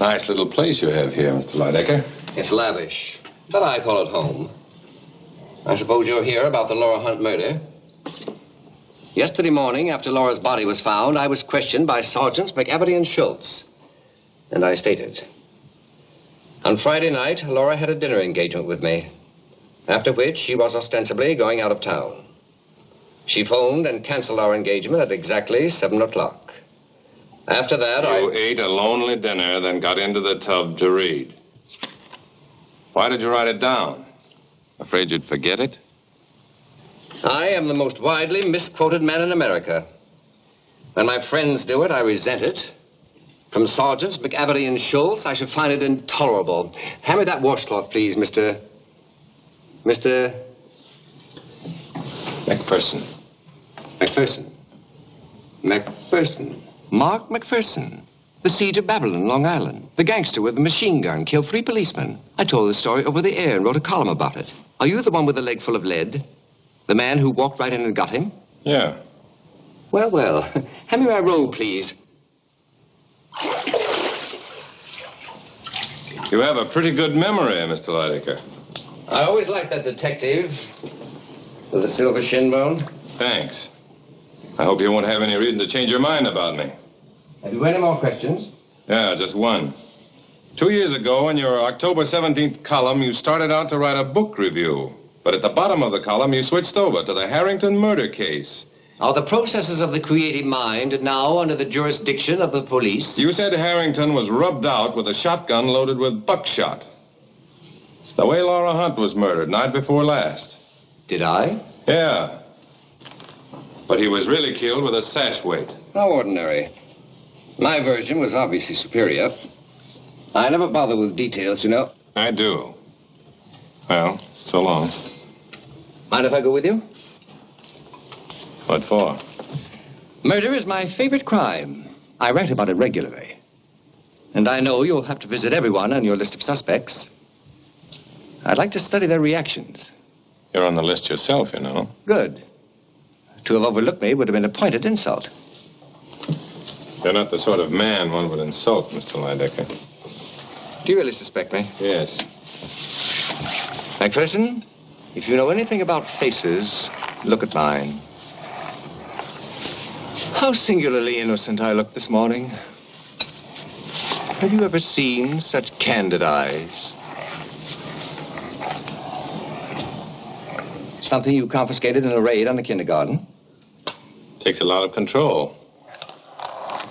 Nice little place you have here, Mr. Lydecker. It's lavish, but I call it home. I suppose you're here about the Laura Hunt murder. Yesterday morning, after Laura's body was found, I was questioned by Sergeants McEverty and Schultz. And I stated. On Friday night, Laura had a dinner engagement with me, after which she was ostensibly going out of town. She phoned and canceled our engagement at exactly 7 o'clock. After that, You ate a lonely dinner, then got into the tub to read. Why did you write it down? Afraid you'd forget it? I am the most widely misquoted man in America. When my friends do it, I resent it. From Sergeants McEverty and Schultz, I should find it intolerable. Hand me that washcloth, please, Mr. McPherson. McPherson. Mark McPherson. The siege of Babylon, Long Island. The gangster with the machine gun killed 3 policemen. I told the story over the air and wrote a column about it. Are you the one with the leg full of lead? The man who walked right in and got him? Yeah. Well. Hand me my robe, please. You have a pretty good memory, Mr. Lydecker. I always liked that detective with the silver shin bone. Thanks. I hope you won't have any reason to change your mind about me. Have you any more questions? Yeah, just one. 2 years ago, in your October 17th column, you started out to write a book review. But at the bottom of the column, you switched over to the Harrington murder case. Are the processes of the creative mind now under the jurisdiction of the police? You said Harrington was rubbed out with a shotgun loaded with buckshot. The way Laura Hunt was murdered night before last. Did I? Yeah. But he was really killed with a sash weight. How ordinary. My version was obviously superior. I never bother with details, you know. I do. Well, so long. Mind if I go with you? What for? Murder is my favorite crime. I write about it regularly. And I know you'll have to visit everyone on your list of suspects. I'd like to study their reactions. You're on the list yourself, you know. Good. To have overlooked me would have been a pointed insult. You're not the sort of man one would insult, Mr. Lydecker. Do you really suspect me? Yes. McPherson, if you know anything about faces, look at mine. How singularly innocent I look this morning. Have you ever seen such candid eyes? Something you confiscated in a raid on the kindergarten? Takes a lot of control.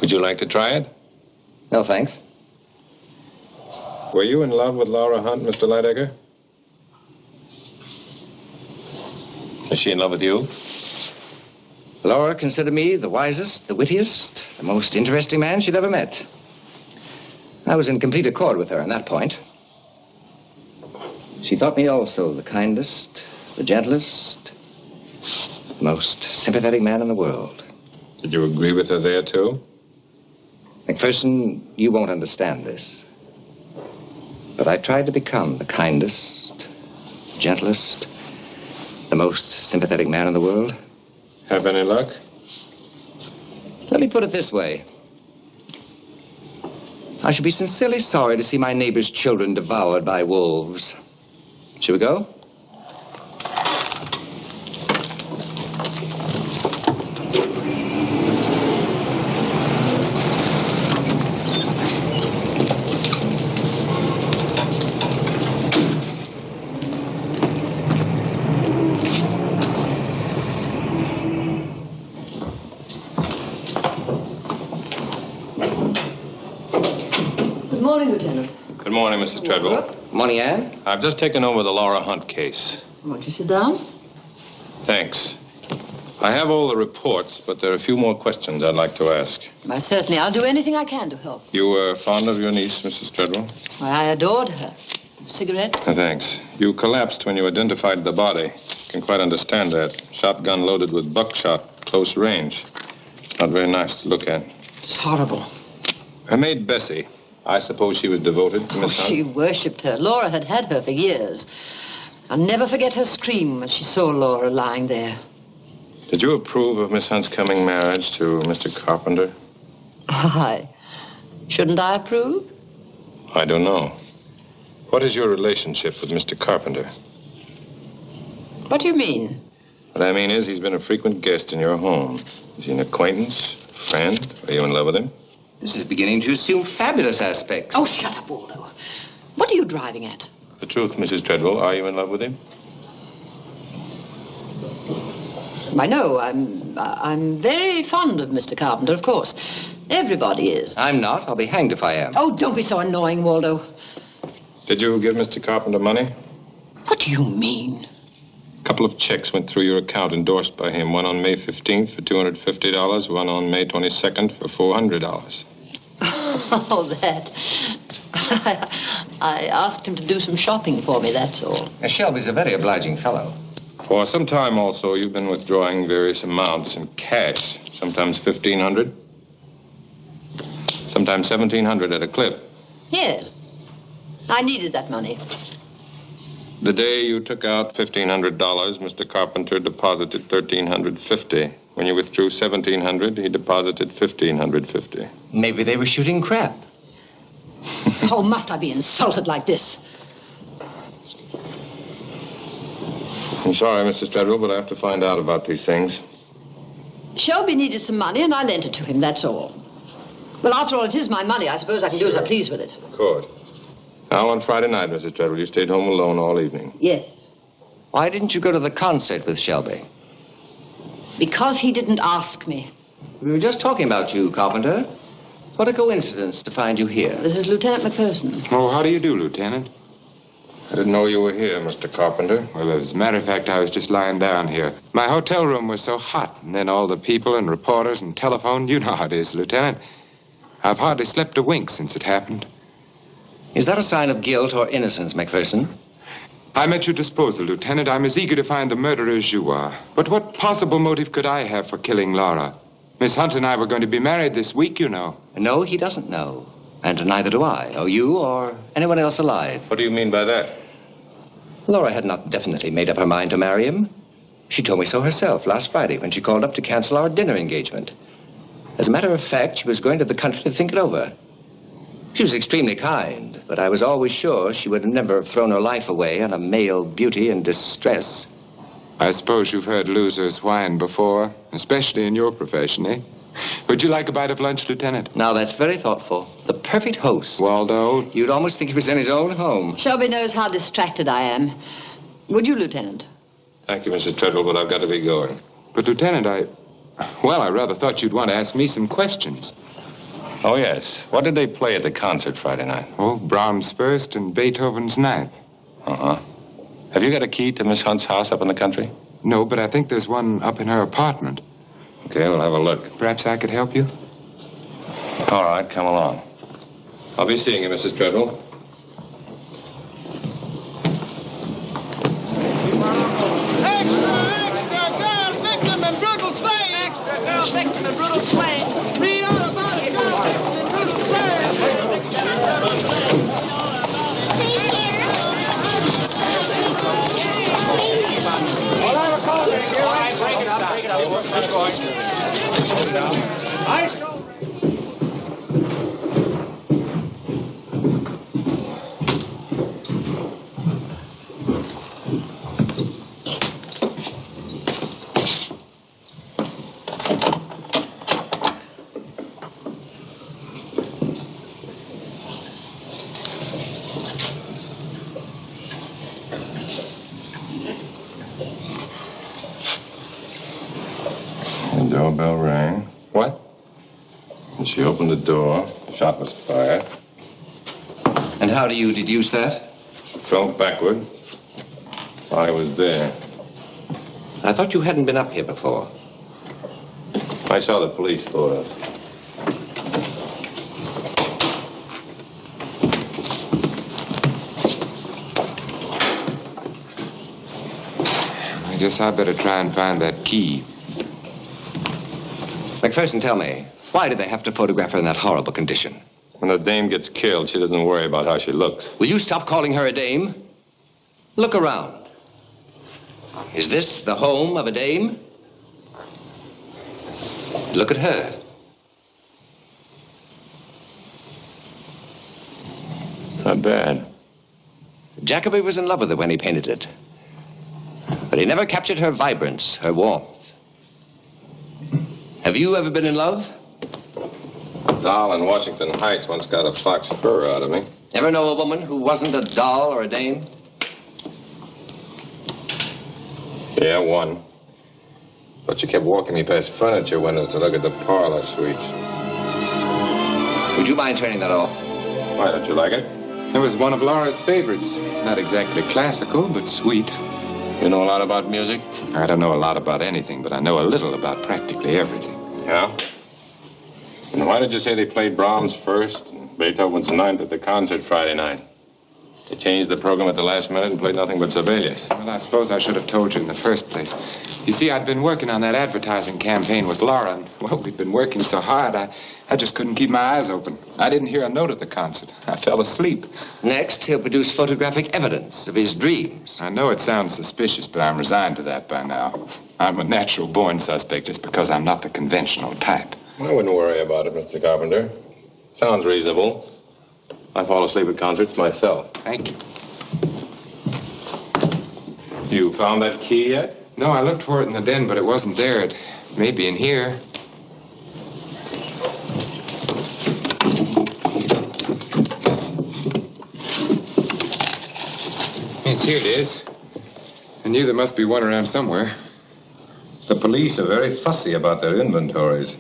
Would you like to try it? No, thanks. Were you in love with Laura Hunt, Mr. Lydecker? Is she in love with you? Laura considered me the wisest, the wittiest, the most interesting man she'd ever met. I was in complete accord with her on that point. She thought me also the kindest, the gentlest, the most sympathetic man in the world. Did you agree with her there, too? McPherson, you won't understand this. But I tried to become the kindest, gentlest, the most sympathetic man in the world. Have any luck? Let me put it this way. I should be sincerely sorry to see my neighbor's children devoured by wolves. Shall we go? Good morning, Mrs. Treadwell. Morning, Anne. I've just taken over the Laura Hunt case. Won't you sit down? Thanks. I have all the reports, but there are a few more questions I'd like to ask. Why, certainly. I'll do anything I can to help. You were fond of your niece, Mrs. Treadwell? Why, I adored her. Cigarette? Thanks. You collapsed when you identified the body. Can quite understand that. Shotgun loaded with buckshot, close range. Not very nice to look at. It's horrible. Her maid, Bessie. I suppose she was devoted to Miss Hunt? She worshipped her. Laura had had her for years. I'll never forget her scream when she saw Laura lying there. Did you approve of Miss Hunt's coming marriage to Mr. Carpenter? Why? Shouldn't I approve? I don't know. What is your relationship with Mr. Carpenter? What do you mean? What I mean is he's been a frequent guest in your home. Is he an acquaintance, friend? Are you in love with him? This is beginning to assume fabulous aspects. Oh, shut up, Waldo. What are you driving at? The truth, Mrs. Treadwell, are you in love with him? I know. I'm very fond of Mr. Carpenter, of course. Everybody is. I'm not. I'll be hanged if I am. Oh, don't be so annoying, Waldo. Did you give Mr. Carpenter money? What do you mean? A couple of checks went through your account endorsed by him. One on May 15th for $250, one on May 22nd for $400. Oh, that. I asked him to do some shopping for me, that's all. Now, Shelby's a very obliging fellow. For some time also, you've been withdrawing various amounts in cash. Sometimes $1,500, sometimes $1,700 at a clip. Yes. I needed that money. The day you took out $1,500, Mr. Carpenter deposited $1,350. When you withdrew $1,700, he deposited $1,550. Maybe they were shooting crap. Oh, must I be insulted like this? I'm sorry, Mrs. Treadwell, but I have to find out about these things. Shelby needed some money, and I lent it to him, that's all. Well, after all, it is my money. I suppose I can do as I please with it. Of course. Now, on Friday night, Mrs. Treadwell, you stayed home alone all evening. Yes. Why didn't you go to the concert with Shelby? Because he didn't ask me. We were just talking about you, Carpenter. What a coincidence to find you here. This is Lieutenant McPherson. Oh, how do you do, Lieutenant? I didn't know you were here, Mr. Carpenter. Well, as a matter of fact, I was just lying down here. My hotel room was so hot, and then all the people and reporters and telephone. You know how it is, Lieutenant. I've hardly slept a wink since it happened. Is that a sign of guilt or innocence, McPherson? I'm at your disposal, Lieutenant. I'm as eager to find the murderer as you are. But what possible motive could I have for killing Laura? Miss Hunt and I were going to be married this week, you know. No, he doesn't know. And neither do I, or you, or anyone else alive. What do you mean by that? Laura had not definitely made up her mind to marry him. She told me so herself last Friday when she called up to cancel our dinner engagement. As a matter of fact, she was going to the country to think it over. She was extremely kind, but I was always sure she would have never thrown her life away on a male beauty in distress. I suppose you've heard losers whine before, especially in your profession, eh? Would you like a bite of lunch, Lieutenant? Now, that's very thoughtful. The perfect host. Waldo? You'd almost think he was in his own home. Shelby knows how distracted I am. Would you, Lieutenant? Thank you, Mrs. Treadwell, but I've got to be going. But, Lieutenant, I rather thought you'd want to ask me some questions. Oh, yes. What did they play at the concert Friday night? Oh, Brahms' First and Beethoven's Ninth. Uh-huh. Have you got a key to Miss Hunt's house up in the country? No, but I think there's one up in her apartment. Okay, we'll have a look. Perhaps I could help you? All right, come along. I'll be seeing you, Mrs. Treadwell. Extra, girl, victim and brutal slave. Extra, girl, victim and brutal slave. Read all about it, girl, victim and brutal Well, I have a call, baby. All right, break it up. Keep going. I stole... The doorbell rang. What? And she opened the door. Shot was fired. And how do you deduce that? Fell backward. I was there. I thought you hadn't been up here before. I saw the police photos. I guess I better try and find that key. McPherson, tell me, why did they have to photograph her in that horrible condition? When a dame gets killed, she doesn't worry about how she looks. Will you stop calling her a dame? Look around. Is this the home of a dame? Look at her. Not bad. Jacoby was in love with her when he painted it. But he never captured her vibrance, her warmth. Have you ever been in love? Doll in Washington Heights once got a fox fur out of me. Ever know a woman who wasn't a doll or a dame? Yeah, one. But she kept walking me past furniture windows to look at the parlor suites. Would you mind turning that off? Why, don't you like it? It was one of Laura's favorites. Not exactly classical, but sweet. You know a lot about music? I don't know a lot about anything, but I know a little about practically everything. Yeah? And why did you say they played Brahms first and Beethoven's ninth at the concert Friday night? They changed the program at the last minute and played nothing but Sibelius. Well, I suppose I should have told you in the first place. You see, I'd been working on that advertising campaign with Laura, and, well, we'd been working so hard, I just couldn't keep my eyes open. I didn't hear a note at the concert. I fell asleep. Next, he'll produce photographic evidence of his dreams. I know it sounds suspicious, but I'm resigned to that by now. I'm a natural-born suspect just because I'm not the conventional type. I wouldn't worry about it, Mr. Carpenter. Sounds reasonable. I fall asleep at concerts myself. Thank you. You found that key yet? No, I looked for it in the den, but it wasn't there. It may be in here. Yes, here it is. I knew there must be one around somewhere. The police are very fussy about their inventories.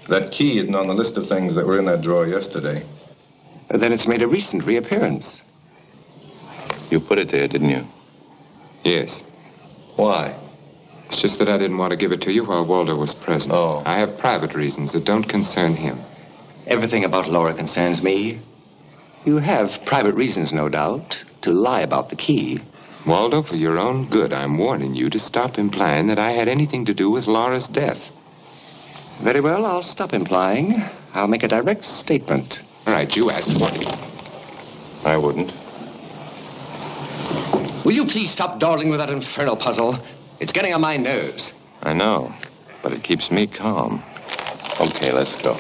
That key isn't on the list of things that were in that drawer yesterday. Then it's made a recent reappearance. You put it there, didn't you? Yes. Why? It's just that I didn't want to give it to you while Waldo was present. Oh. I have private reasons that don't concern him. Everything about Laura concerns me. You have private reasons, no doubt, to lie about the key. Waldo, for your own good, I'm warning you to stop implying that I had anything to do with Laura's death. Very well, I'll stop implying. I'll make a direct statement. All right, you asked for it. I wouldn't. Will you please stop dawdling with that infernal puzzle? It's getting on my nerves. I know, but it keeps me calm. Okay, let's go.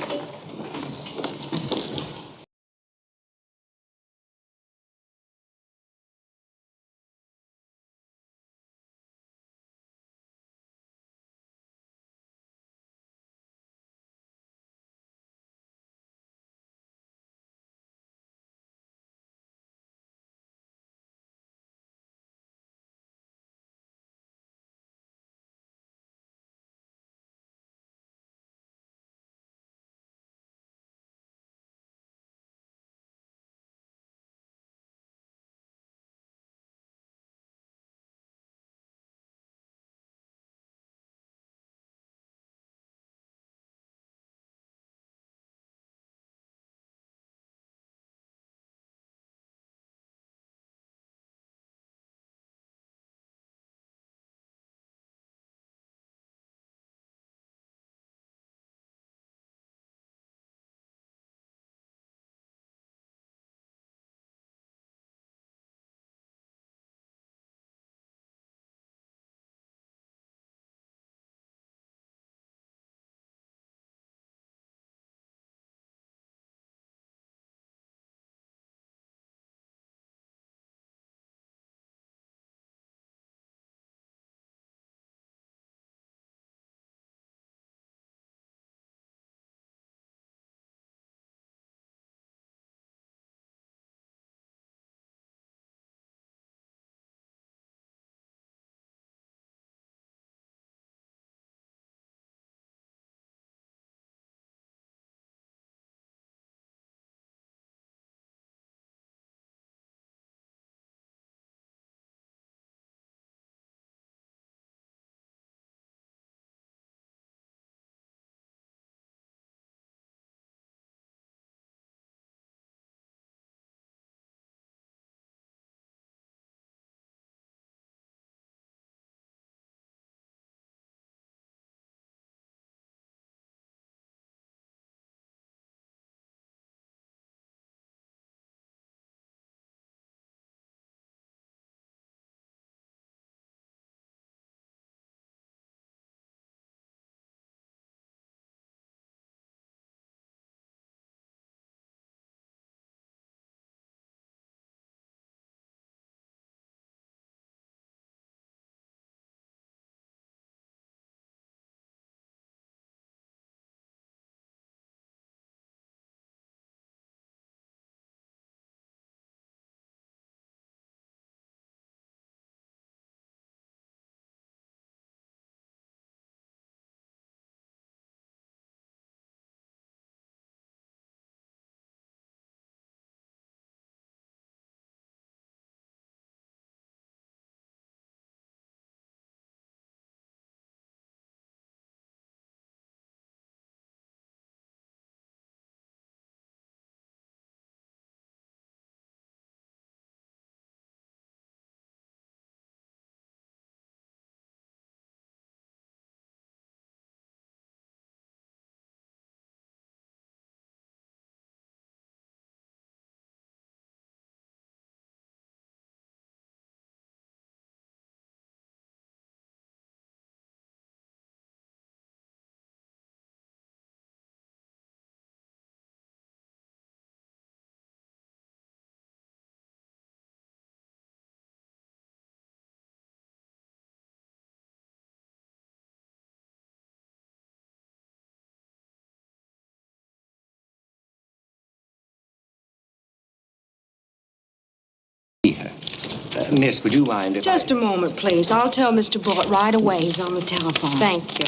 her. Miss, would you mind if Just a moment, please. I'll tell Mr. Bullitt right away. He's on the telephone. Thank you.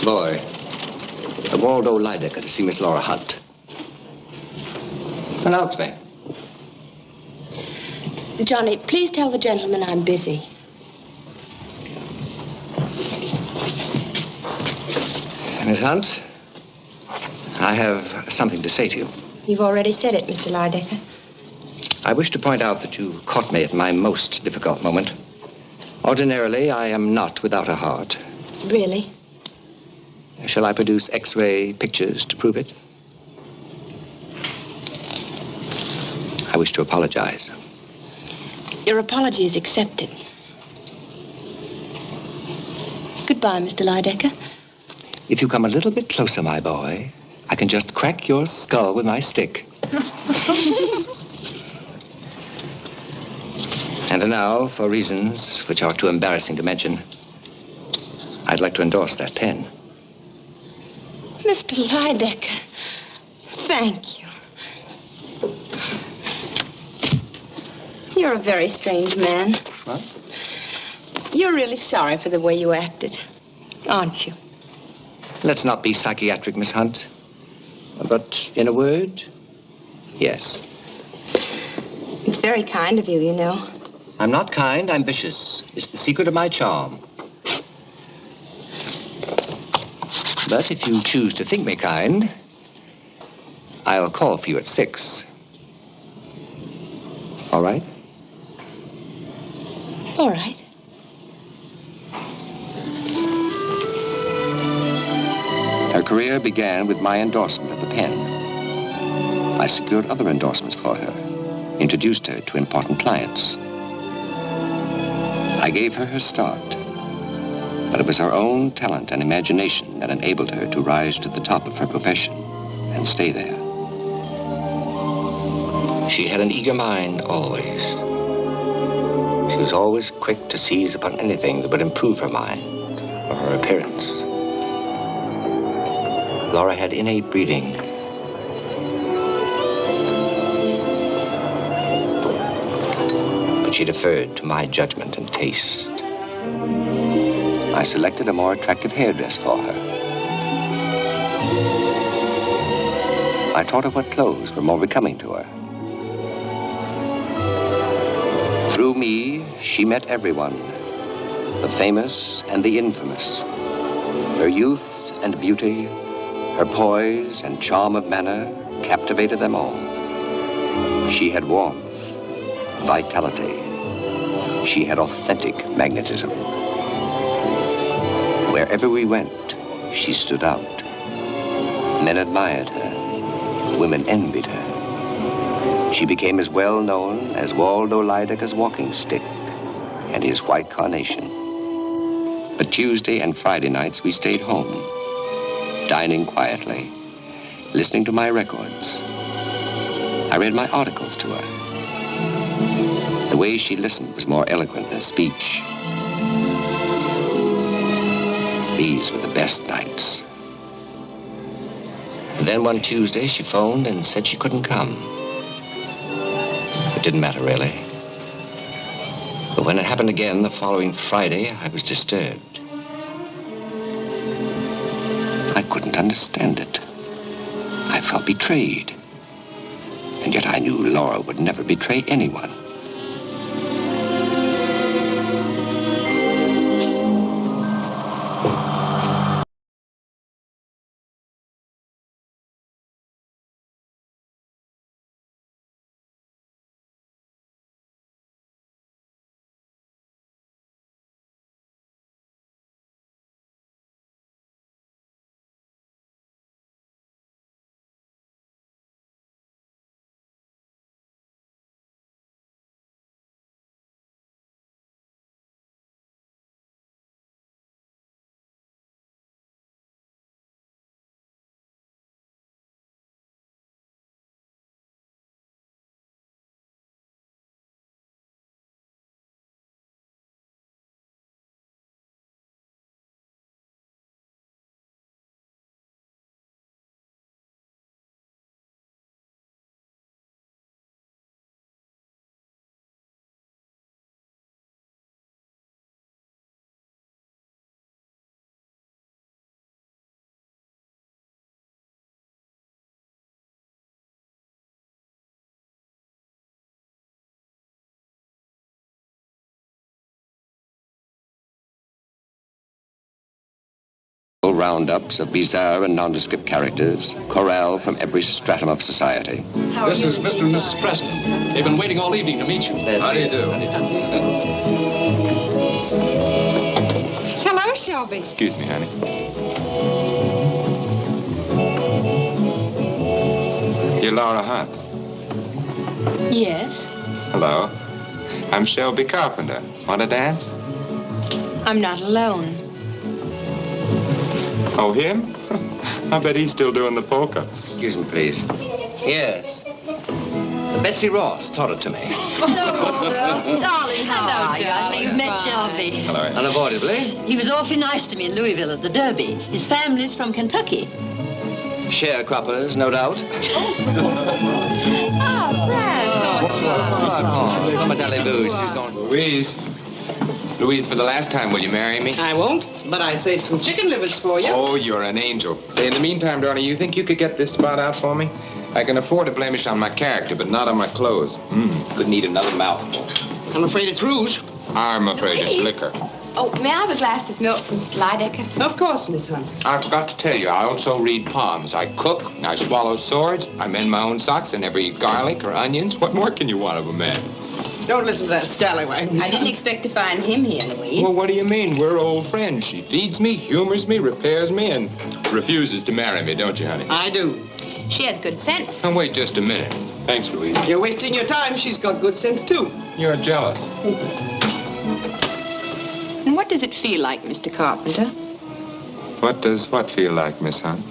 Boy, Waldo Lydecker to see Miss Laura Hunt. Announce me. Johnny, please tell the gentleman I'm busy. Miss Hunt, I have something to say to you. You've already said it, Mr. Lydecker. I wish to point out that you caught me at my most difficult moment. Ordinarily, I am not without a heart. Really? Shall I produce X-ray pictures to prove it? I wish to apologize. Your apology is accepted. Goodbye, Mr. Lydecker. If you come a little bit closer, my boy, I can just crack your skull with my stick. And now, for reasons which are too embarrassing to mention, I'd like to endorse that pen. Mr. Lydecker, thank you. You're a very strange man. What? You're really sorry for the way you acted, aren't you? Let's not be psychiatric, Miss Hunt. But in a word, yes. It's very kind of you, you know. I'm not kind, I'm vicious. It's the secret of my charm. But if you choose to think me kind, I'll call for you at 6. All right? All right. Her career began with my endorsement of the pen. I secured other endorsements for her, introduced her to important clients. I gave her her start, but it was her own talent and imagination that enabled her to rise to the top of her profession and stay there. She had an eager mind always. She was always quick to seize upon anything that would improve her mind or her appearance. Laura had innate breeding. But she deferred to my judgment and taste. I selected a more attractive hairdress for her. I taught her what clothes were more becoming to her. Through me, she met everyone, the famous and the infamous. Her youth and beauty, her poise and charm of manner captivated them all. She had warmth, vitality. She had authentic magnetism. Wherever we went, she stood out. Men admired her. Women envied her. She became as well known as Waldo Lydecker's walking stick and his white carnation. But Tuesday and Friday nights we stayed home, dining quietly, listening to my records. I read my articles to her. The way she listened was more eloquent than speech. These were the best nights. And then one Tuesday, she phoned and said she couldn't come. It didn't matter, really. But when it happened again the following Friday, I was disturbed. I couldn't understand it. I felt betrayed. And yet I knew Laura would never betray anyone. roundups of bizarre and nondescript characters, chorale from every stratum of society. This is Mr. and Mrs. Preston. They've been waiting all evening to meet you. How do you do? Hello, Shelby. Excuse me, honey. You're Laura Hunt. Yes. Hello. I'm Shelby Carpenter. Want to dance? I'm not alone. Oh, him? I bet he's still doing the polka. Excuse me, please. Yes. Betsy Ross taught it to me. Hello, darling, how are you? I see you've met Shelby. Hello. Unavoidably. He was awfully nice to me in Louisville at the Derby. His family's from Kentucky. Sharecroppers, no doubt. Louise, for the last time, will you marry me? I won't, but I saved some chicken livers for you. Oh, you're an angel. Say, in the meantime, darling, you think you could get this spot out for me? I can afford a blemish on my character, but not on my clothes. Could need another mouth. I'm afraid it's rouge. I'm afraid it's liquor. Oh, may I have a glass of milk from Mr. Lydecker? Of course, Miss Hunt. I forgot to tell you, I also read palms. I cook, I swallow swords, I mend my own socks, and never eat garlic or onions. What more can you want of a man? Don't listen to that scallywag, Miss I didn't Hunt. expect to find him here, Louise. Well, what do you mean? We're old friends. She feeds me, humors me, repairs me, and refuses to marry me, don't you, honey? I do. She has good sense. Now, wait just a minute. Thanks, Louise. You're wasting your time. She's got good sense, too. You're jealous. And what does it feel like, Mr. Carpenter? What does what feel like, Miss Hunt?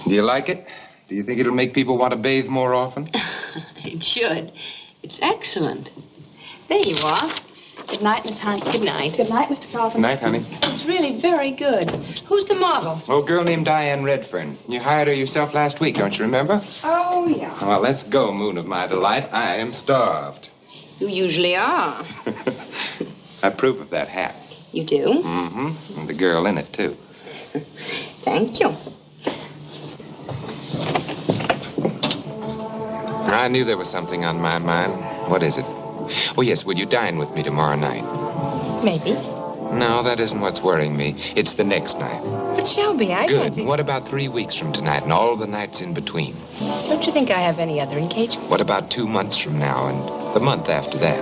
Do you like it? Do you think it'll make people want to bathe more often? It should. It's excellent. There you are. Good night, Miss Hunt. Good night. Good night, Mr. Carpenter. Good night, honey. It's really very good. Who's the model? Oh, a girl named Diane Redfern. You hired her yourself last week, don't you remember? Oh, yeah. Well, let's go, moon of my delight. I am starved. You usually are. I approve of that hat. You do? Mm-hmm. And the girl in it, too. Thank you. I knew there was something on my mind. What is it? Oh, yes, will you dine with me tomorrow night? Maybe. No, that isn't what's worrying me. It's the next night. But Shelby, I don't Good. think... What about 3 weeks from tonight and all the nights in between? Don't you think I have any other engagement? What about 2 months from now and the month after that?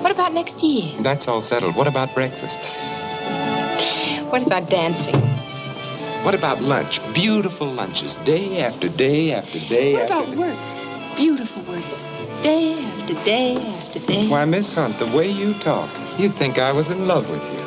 What about next year? That's all settled. What about breakfast? What about dancing? What about lunch? Beautiful lunches, day after day after day What after about day. work? Beautiful work. Day after day after day. Why, Miss Hunt, the way you talk, you'd think I was in love with you.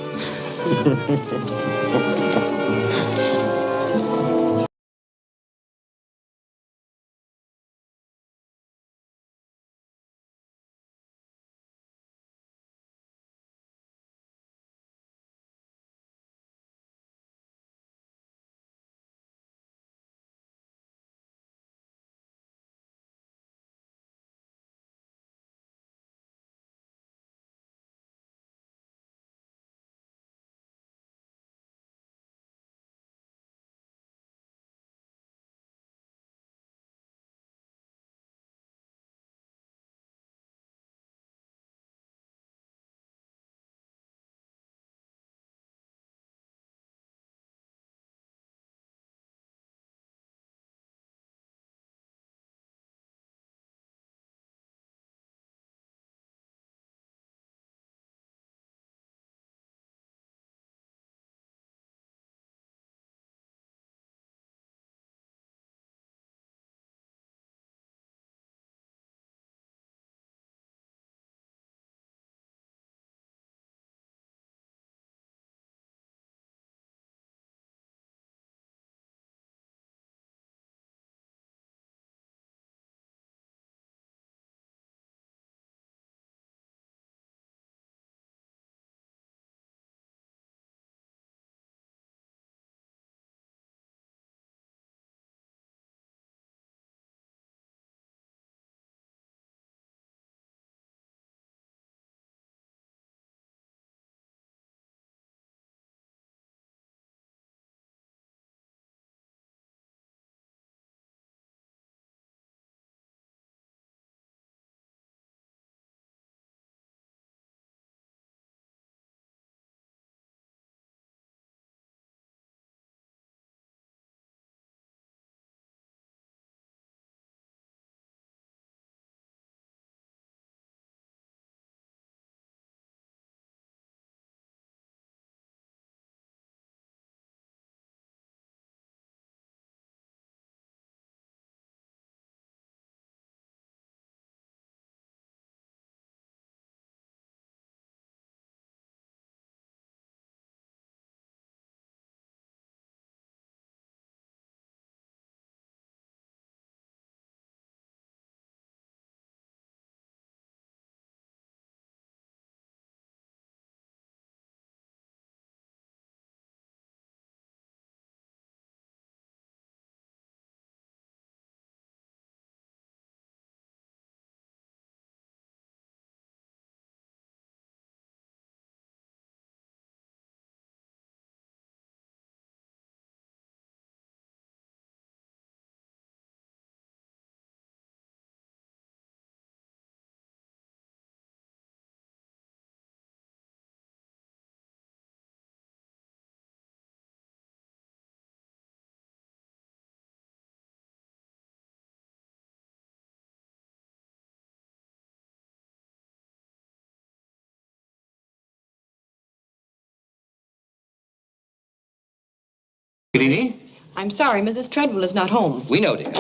Good evening. I'm sorry, Mrs. Treadwell is not home. We know, dear.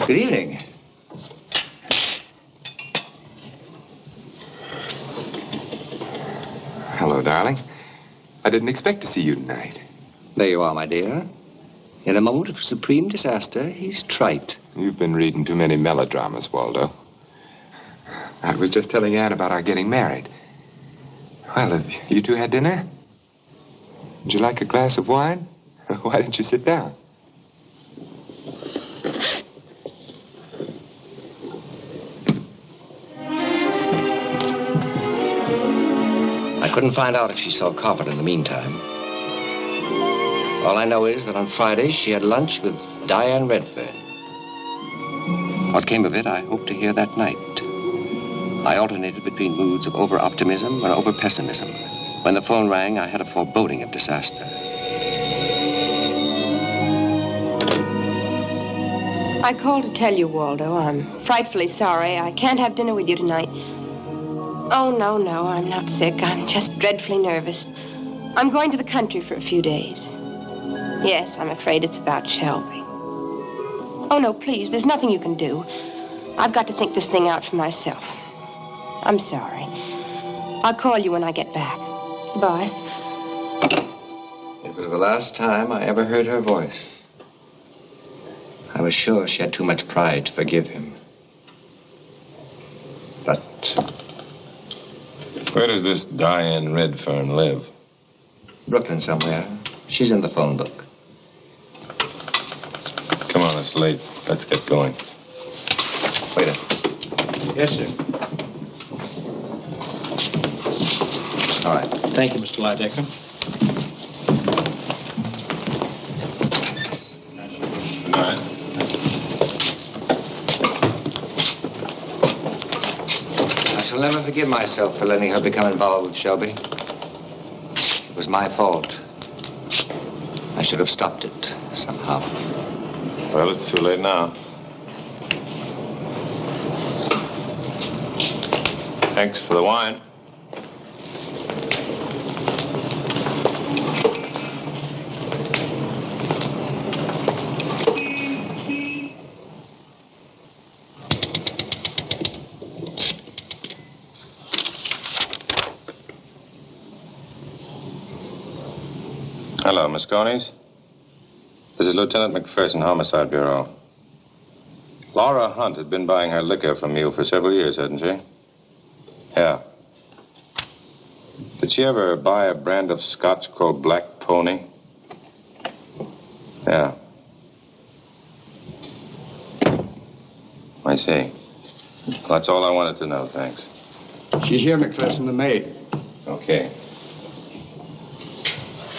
Good evening. Hello, darling. I didn't expect to see you tonight. There you are, my dear. In a moment of supreme disaster, he's trite. You've been reading too many melodramas, Waldo. I was just telling Anne about our getting married. Well, have you two had dinner? Would you like a glass of wine? Why don't you sit down? I couldn't find out if she saw Carpet in the meantime. All I know is that on Friday she had lunch with Diane Redfern. What came of it, I hope to hear that night. I alternated between moods of over-optimism and over-pessimism. When the phone rang, I had a foreboding of disaster. I called to tell you, Waldo, I'm frightfully sorry. I can't have dinner with you tonight. Oh, no, I'm not sick. I'm just dreadfully nervous. I'm going to the country for a few days. Yes, I'm afraid it's about Shelby. Oh, no, please, there's nothing you can do. I've got to think this thing out for myself. I'm sorry. I'll call you when I get back. Goodbye. It was the last time I ever heard her voice. I was sure she had too much pride to forgive him. But Where does this Diane Redfern live? Brooklyn somewhere. She's in the phone book. Come on, it's late. Let's get going. Waiter. Yes, sir. All right. Thank you, Mr. Lydecker. Good night. I shall never forgive myself for letting her become involved with Shelby. It was my fault. I should have stopped it somehow. Well, it's too late now. Thanks for the wine. Hello, Miss Gonies. This is Lieutenant McPherson, Homicide Bureau. Laura Hunt had been buying her liquor from you for several years, hadn't she? Yeah. Did she ever buy a brand of scotch called Black Pony? Yeah. I see. Well, that's all I wanted to know, thanks. She's here, McPherson, the maid. Okay.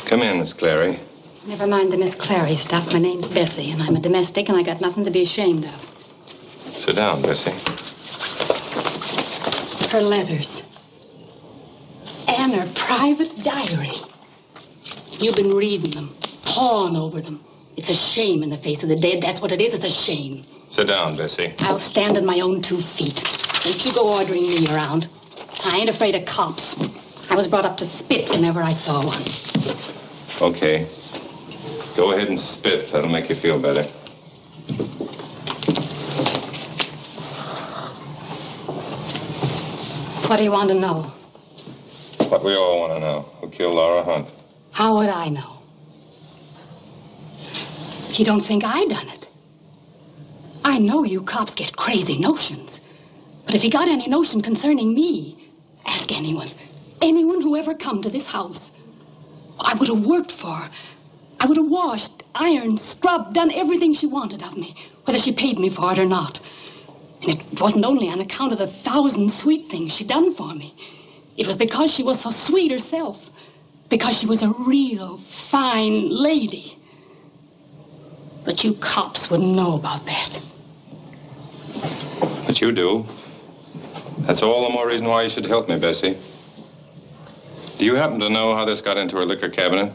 Come in, Miss Clary. Never mind the Miss Clary stuff. My name's Bessie, and I'm a domestic, and I got nothing to be ashamed of. Sit down, Bessie. Her letters. And her private diary. You've been reading them, pawing over them. It's a shame in the face of the dead. That's what it is. It's a shame. Sit down, Bessie. I'll stand on my own 2 feet. Don't you go ordering me around. I ain't afraid of cops. I was brought up to spit whenever I saw one. Okay. Go ahead and spit. That'll make you feel better. What do you want to know? What we all want to know. Who killed Laura Hunt? How would I know? You don't think I done it? I know you cops get crazy notions. But if you got any notion concerning me, ask anyone. Anyone who ever come to this house. I would have worked for her. I would have washed, ironed, scrubbed, done everything she wanted of me, whether she paid me for it or not. And it wasn't only on account of the 1,000 sweet things she done for me. It was because she was so sweet herself. Because she was a real fine lady. But you cops wouldn't know about that. But you do. That's all the more reason why you should help me, Bessie. Do you happen to know how this got into her liquor cabinet?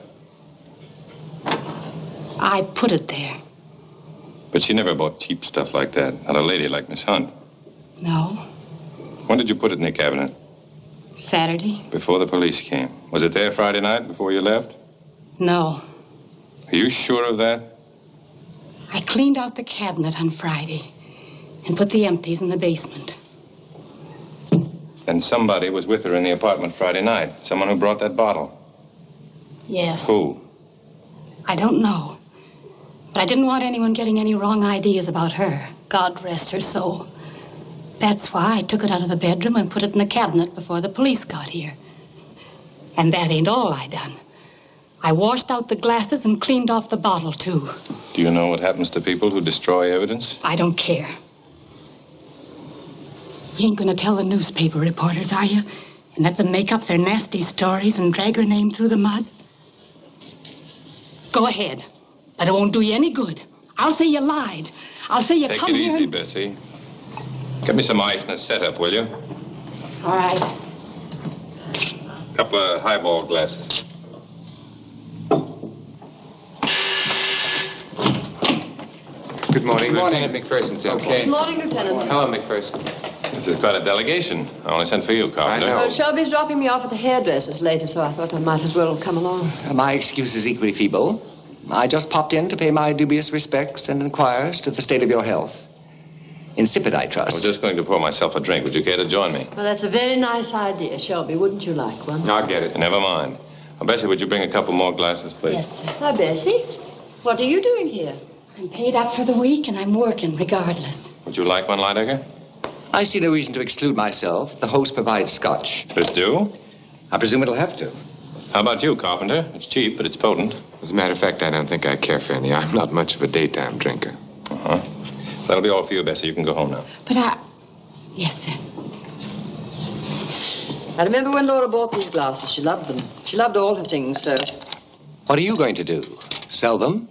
I put it there. But she never bought cheap stuff like that. Not a lady like Miss Hunt. No. When did you put it in the cabinet? Saturday? Before the police came. Was it there Friday night before you left? No. Are you sure of that? I cleaned out the cabinet on Friday and put the empties in the basement. And somebody was with her in the apartment Friday night. Someone who brought that bottle. Yes. Who? I don't know. But I didn't want anyone getting any wrong ideas about her. God rest her soul. That's why I took it out of the bedroom and put it in the cabinet before the police got here. And that ain't all I done. I washed out the glasses and cleaned off the bottle, too. Do you know what happens to people who destroy evidence? I don't care. You ain't gonna tell the newspaper reporters, are you? And let them make up their nasty stories and drag her name through the mud? Go ahead. But it won't do you any good. I'll say you lied. I'll say you Take come it here. easy, Bessie. Get me some ice and a setup, will you? All right. A couple of highball glasses. Good morning. Lieutenant McPherson's in. Okay. Good morning, Lieutenant. Hello, McPherson. This is quite a delegation. I only sent for you, Carpenter. I know. Well, Shelby's dropping me off at the hairdresser's later, so I thought I might as well come along. My excuse is equally feeble. I just popped in to pay my dubious respects and inquire as to the state of your health. Insipid, I I was trust. just going to pour myself a drink. Would you care to join me? Well, that's a very nice idea, Shelby. Wouldn't you like one? I'll get it. Never mind. Bessie, would you bring a couple more glasses, please? Yes, sir. Why, Bessie, what are you doing here? I'm paid up for the week and I'm working regardless. Would you like one, Lydecker? I see no reason to exclude myself. The host provides scotch. This do? I presume it'll have to. How about you, Carpenter? It's cheap, but it's potent. As a matter of fact, I don't think I care for any. I'm not much of a daytime drinker. Uh-huh. That'll be all for you, Bessie. You can go home now. But Yes, sir. I remember when Laura bought these glasses. She loved them. She loved all her things, so... What are you going to do? Sell them?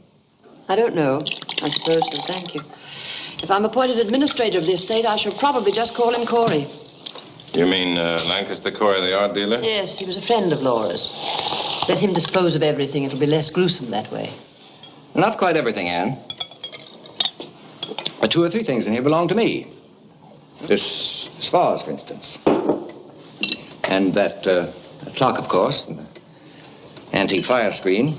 I don't know. I suppose so, thank you. If I'm appointed administrator of the estate, I shall probably just call him Corey. You mean Lancaster Corey, the art dealer? Yes, he was a friend of Laura's. Let him dispose of everything. It'll be less gruesome that way. Not quite everything, Anne. But 2 or 3 things in here belong to me. This vase, for instance. And that clock, of course. And the antique fire screen.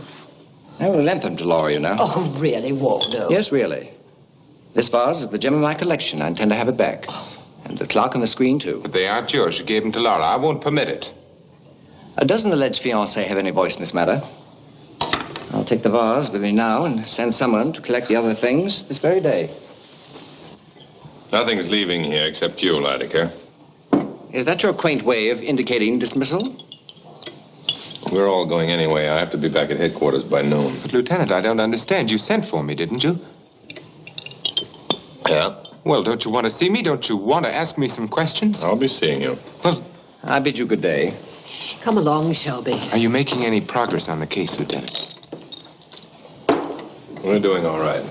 I will lend them to Laura, you know. Oh, really, Waldo? Yes, really. This vase is the gem of my collection. I intend to have it back. And the clock and the screen, too. But they aren't yours. You gave them to Laura. I won't permit it. Doesn't the alleged fiancé have any voice in this matter? I'll take the vase with me now and send someone to collect the other things this very day. Nothing's leaving here except you, Lydecker. Is that your quaint way of indicating dismissal? We're all going anyway. I have to be back at headquarters by noon. But, Lieutenant, I don't understand. You sent for me, didn't you? Yeah? Well, don't you want to see me? Don't you want to ask me some questions? I'll be seeing you. Well, I bid you good day. Come along, Shelby. are you making any progress on the case, Lieutenant? We're doing all right.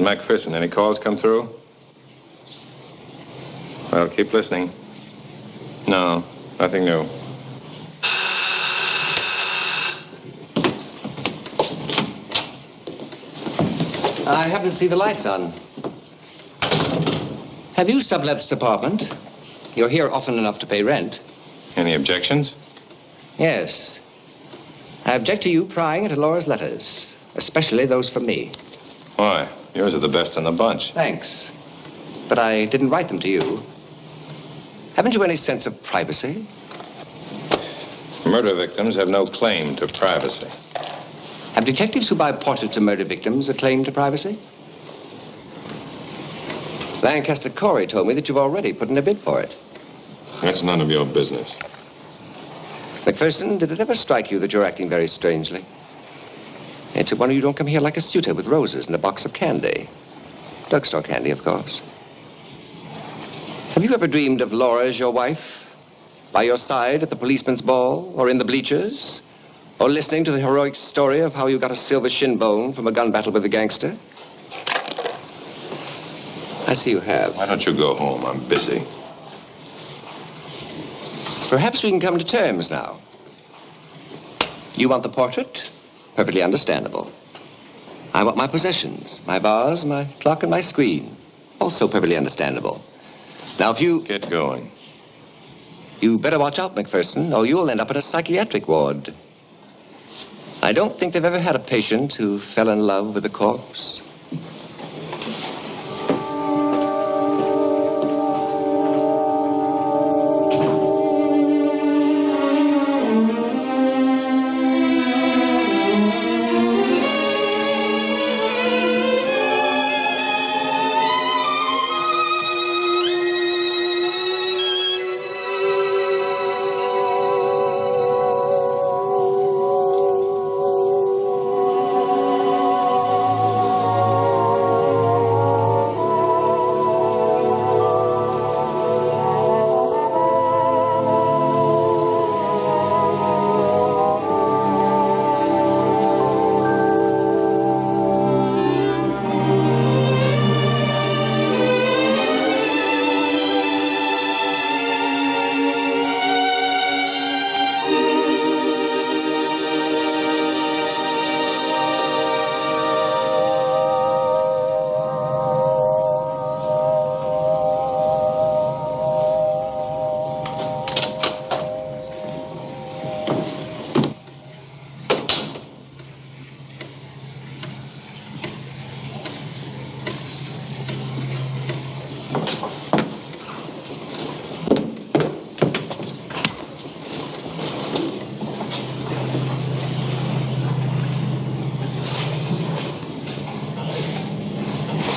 McPherson. Any calls come through? Well, keep listening. No, nothing new. I happen to see the lights on. Have you sublet this apartment? You're here often enough to pay rent. Any objections? Yes. I object to you prying into Laura's letters, especially those from me. Why? Yours are the best in the bunch. Thanks. But I didn't write them to you. Haven't you any sense of privacy? Murder victims have no claim to privacy. Have detectives who buy portraits of murder victims a claim to privacy? Lancaster Corey told me that you've already put in a bid for it. That's none of your business. McPherson, did it ever strike you that you're acting very strangely? It's a wonder you don't come here like a suitor with roses and a box of candy. Drugstore candy, of course. Have you ever dreamed of Laura as your wife? By your side at the policeman's ball or in the bleachers? Or listening to the heroic story of how you got a silver shin bone from a gun battle with a gangster? I see you have. Why don't you go home? I'm busy. Perhaps we can come to terms now. You want the portrait? Perfectly understandable. I want my possessions, my vase, my clock, and my screen. Also perfectly understandable. Now, if you... Get going. You better watch out, McPherson, or you'll end up in a psychiatric ward. I don't think they've ever had a patient who fell in love with a corpse.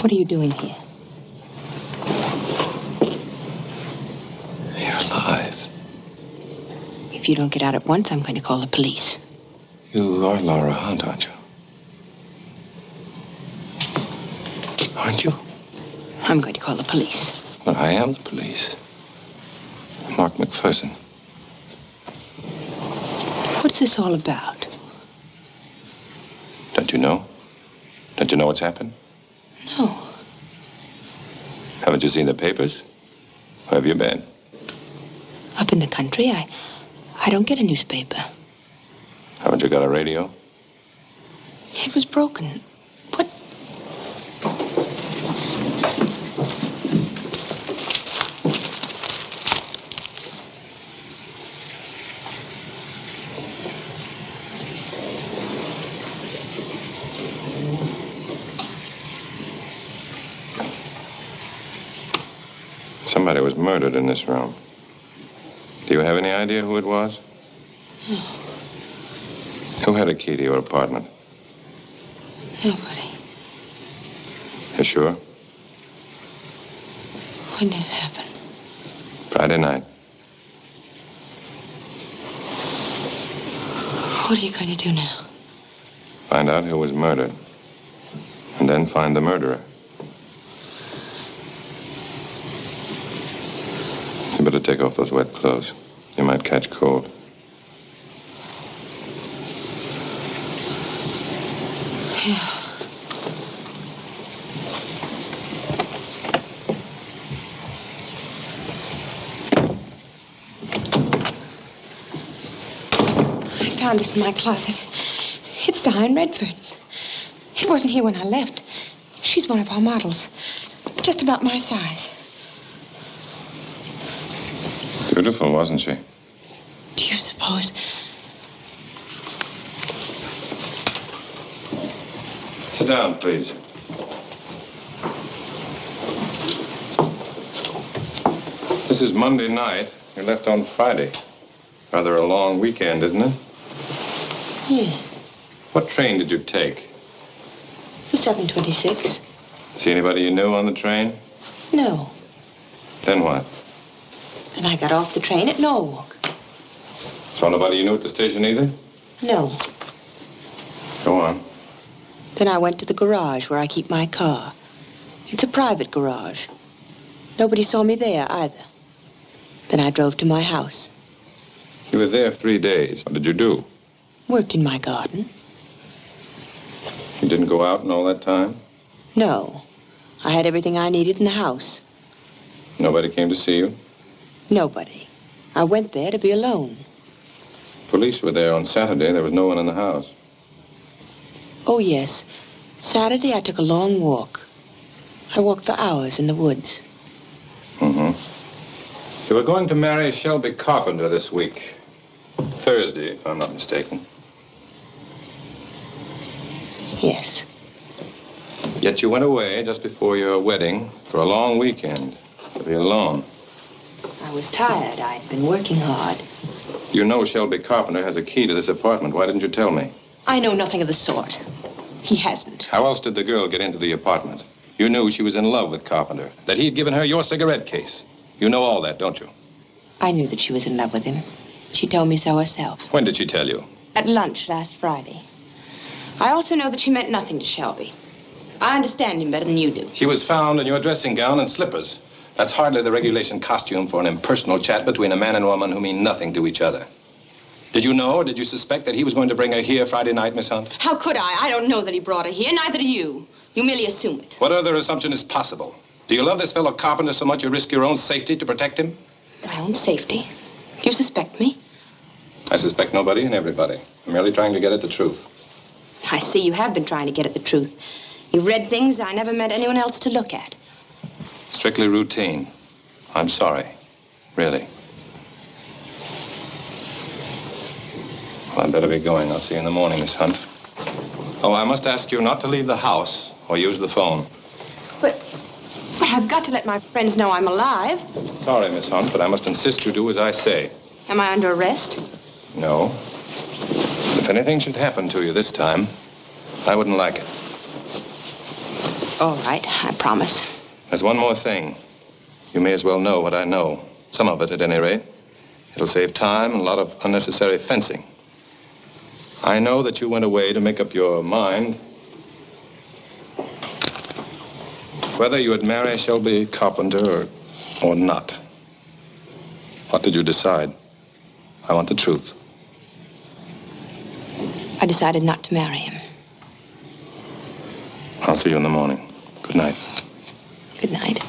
What are you doing here? You're alive. If you don't get out at once, I'm going to call the police. You are Laura Hunt, aren't you? Aren't you? I'm going to call the police. But I am the police. Mark McPherson. What's this all about? Don't you know? Don't you know what's happened? No. Haven't you seen the papers? Where have you been? Up in the country, I don't get a newspaper. Haven't you got a radio? It was broken. What? Somebody was murdered in this room. Do you have any idea who it was? No. Who had a key to your apartment? Nobody. You sure? When did it happen? Friday night. What are you going to do now? Find out who was murdered. And then find the murderer. You better take off those wet clothes. You might catch cold. Yeah. found this in my closet. It's Diane Redford. It wasn't here when I left. She's one of our models. Just about my size. Beautiful, wasn't she? Do you suppose... Sit down, please. This is Monday night. You left on Friday. Rather a long weekend, isn't it? Yes. What train did you take? The 7:26. See anybody you knew on the train? No. Then what? Then I got off the train at Norwalk. Saw nobody you knew at the station either? No. Go on. Then I went to the garage where I keep my car. It's a private garage. Nobody saw me there either. Then I drove to my house. You were there 3 days. What did you do? Worked in my garden. You didn't go out in all that time? No. I had everything I needed in the house. Nobody came to see you? Nobody. I went there to be alone. Police were there on Saturday. There was no one in the house. Oh, yes. Saturday, I took a long walk. I walked for hours in the woods. Mm-hmm. You were going to marry Shelby Carpenter this week. Thursday, if I'm not mistaken. Yes. Yet you went away just before your wedding for a long weekend to be alone. I was tired. I'd been working hard. You know Shelby Carpenter has a key to this apartment. Why didn't you tell me? I know nothing of the sort. He hasn't. How else did the girl get into the apartment? You knew she was in love with Carpenter, that he'd given her your cigarette case. You know all that, don't you? I knew that she was in love with him. She told me so herself. When did she tell you? At lunch last Friday. I also know that she meant nothing to Shelby. I understand him better than you do. She was found in your dressing gown and slippers. That's hardly the regulation costume for an impersonal chat between a man and woman who mean nothing to each other. Did you know or did you suspect that he was going to bring her here Friday night, Miss Hunt? How could I? I don't know that he brought her here, neither do you. You merely assume it. What other assumption is possible? Do you love this fellow Carpenter so much you risk your own safety to protect him? My own safety? Do you suspect me? I suspect nobody and everybody. I'm merely trying to get at the truth. I see you have been trying to get at the truth. You've read things I never meant anyone else to look at. Strictly routine. I'm sorry. Really. Well, I'd better be going. I'll see you in the morning, Miss Hunt. Oh, I must ask you not to leave the house or use the phone. But I've got to let my friends know I'm alive. Sorry, Miss Hunt, but I must insist you do as I say. Am I under arrest? No. If anything should happen to you this time, I wouldn't like it. All right, I promise. There's one more thing. You may as well know what I know. Some of it, at any rate. It'll save time and a lot of unnecessary fencing. I know that you went away to make up your mind whether you would marry Shelby Carpenter or not. What did you decide? I want the truth. I decided not to marry him. I'll see you in the morning. Good night. Good night.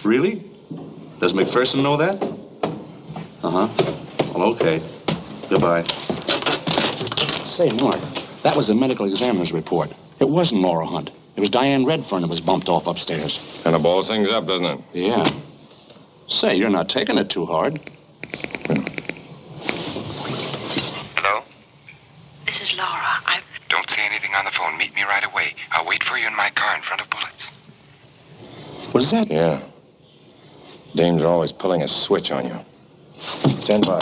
Really? Does McPherson know that? Uh-huh. Well, okay. Goodbye. Say, Mark, that was the medical examiner's report. It wasn't Laura Hunt. It was Diane Redfern that was bumped off upstairs. Kind of balls things up, doesn't it? Yeah. Say, you're not taking it too hard. Hello? This is Laura. Don't say anything on the phone. Meet me right away. I'll wait for you in my car in front of Bullets. What is that? Yeah. Dames are always pulling a switch on you. Stand by.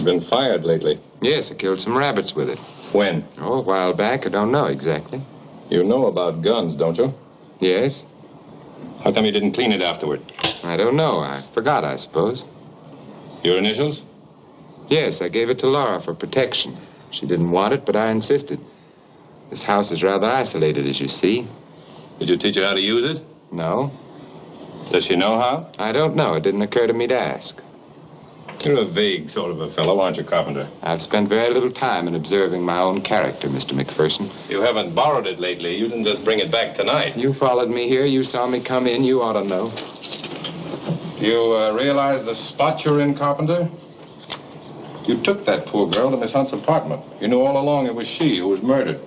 been fired lately. Yes, I killed some rabbits with it. When? Oh, a while back. I don't know exactly. You know about guns, don't you? Yes. How come you didn't clean it afterward? I don't know. I forgot, I suppose. Your initials? Yes, I gave it to Laura for protection. She didn't want it, but I insisted. This house is rather isolated, as you see. Did you teach her how to use it? No. Does she know how? I don't know. It didn't occur to me to ask. You're a vague sort of a fellow, aren't you, Carpenter? I've spent very little time in observing my own character, Mr. McPherson. You haven't borrowed it lately. You didn't just bring it back tonight. You followed me here. You saw me come in. You ought to know. Do you realize the spot you're in, Carpenter? You took that poor girl to Miss Hunt's apartment. You knew all along it was she who was murdered.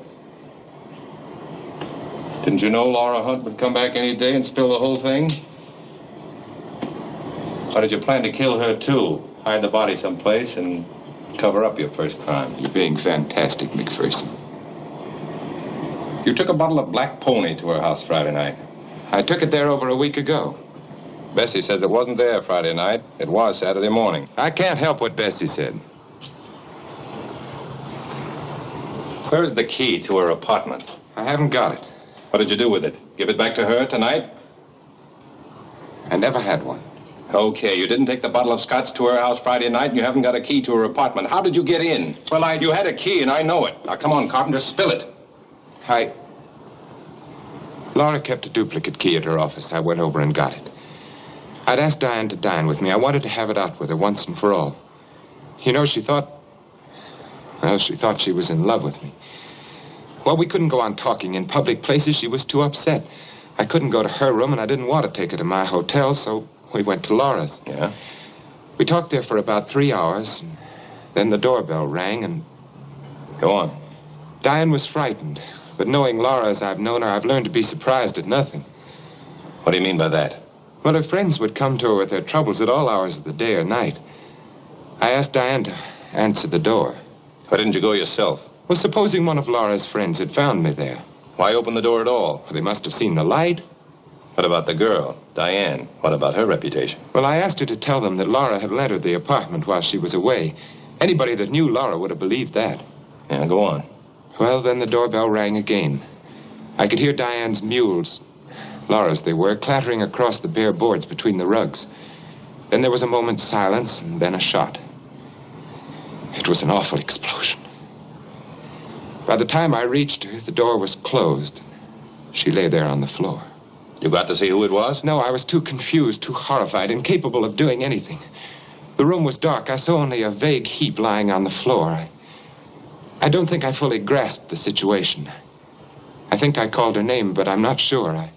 Didn't you know Laura Hunt would come back any day and spill the whole thing? Or did you plan to kill her, too? Hide the body someplace and cover up your first crime? You're being fantastic, McPherson. You took a bottle of Black Pony to her house Friday night. I took it there over a week ago. Bessie says it wasn't there Friday night. It was Saturday morning. I can't help what Bessie said. Where's the key to her apartment? I haven't got it. What did you do with it? Give it back to her tonight? I never had one. Okay, you didn't take the bottle of scotch to her house Friday night, and you haven't got a key to her apartment. How did you get in? Well, you had a key, and I know it. Now, come on, Carpenter, spill it. Laura kept a duplicate key at her office. I went over and got it. I'd asked Diane to dine with me. I wanted to have it out with her once and for all. You know, she thought she was in love with me. Well, we couldn't go on talking in public places. She was too upset. I couldn't go to her room, and I didn't want to take her to my hotel, so we went to Laura's. Yeah? We talked there for about 3 hours, and then the doorbell rang, and... Go on. Diane was frightened, but knowing Laura as I've known her, I've learned to be surprised at nothing. What do you mean by that? Well, her friends would come to her with their troubles at all hours of the day or night. I asked Diane to answer the door. Why didn't you go yourself? Well, supposing one of Laura's friends had found me there. Why open the door at all? Well, they must have seen the light. What about the girl, Diane? What about her reputation? Well, I asked her to tell them that Laura had entered the apartment while she was away. Anybody that knew Laura would have believed that. Yeah, go on. Well, then the doorbell rang again. I could hear Diane's mules, Laura's they were, clattering across the bare boards between the rugs. Then there was a moment's silence, and then a shot. It was an awful explosion. By the time I reached her, the door was closed. She lay there on the floor. You got to see who it was? No, I was too confused, too horrified, incapable of doing anything. The room was dark. I saw only a vague heap lying on the floor. I don't think I fully grasped the situation. I think I called her name, but I'm not sure.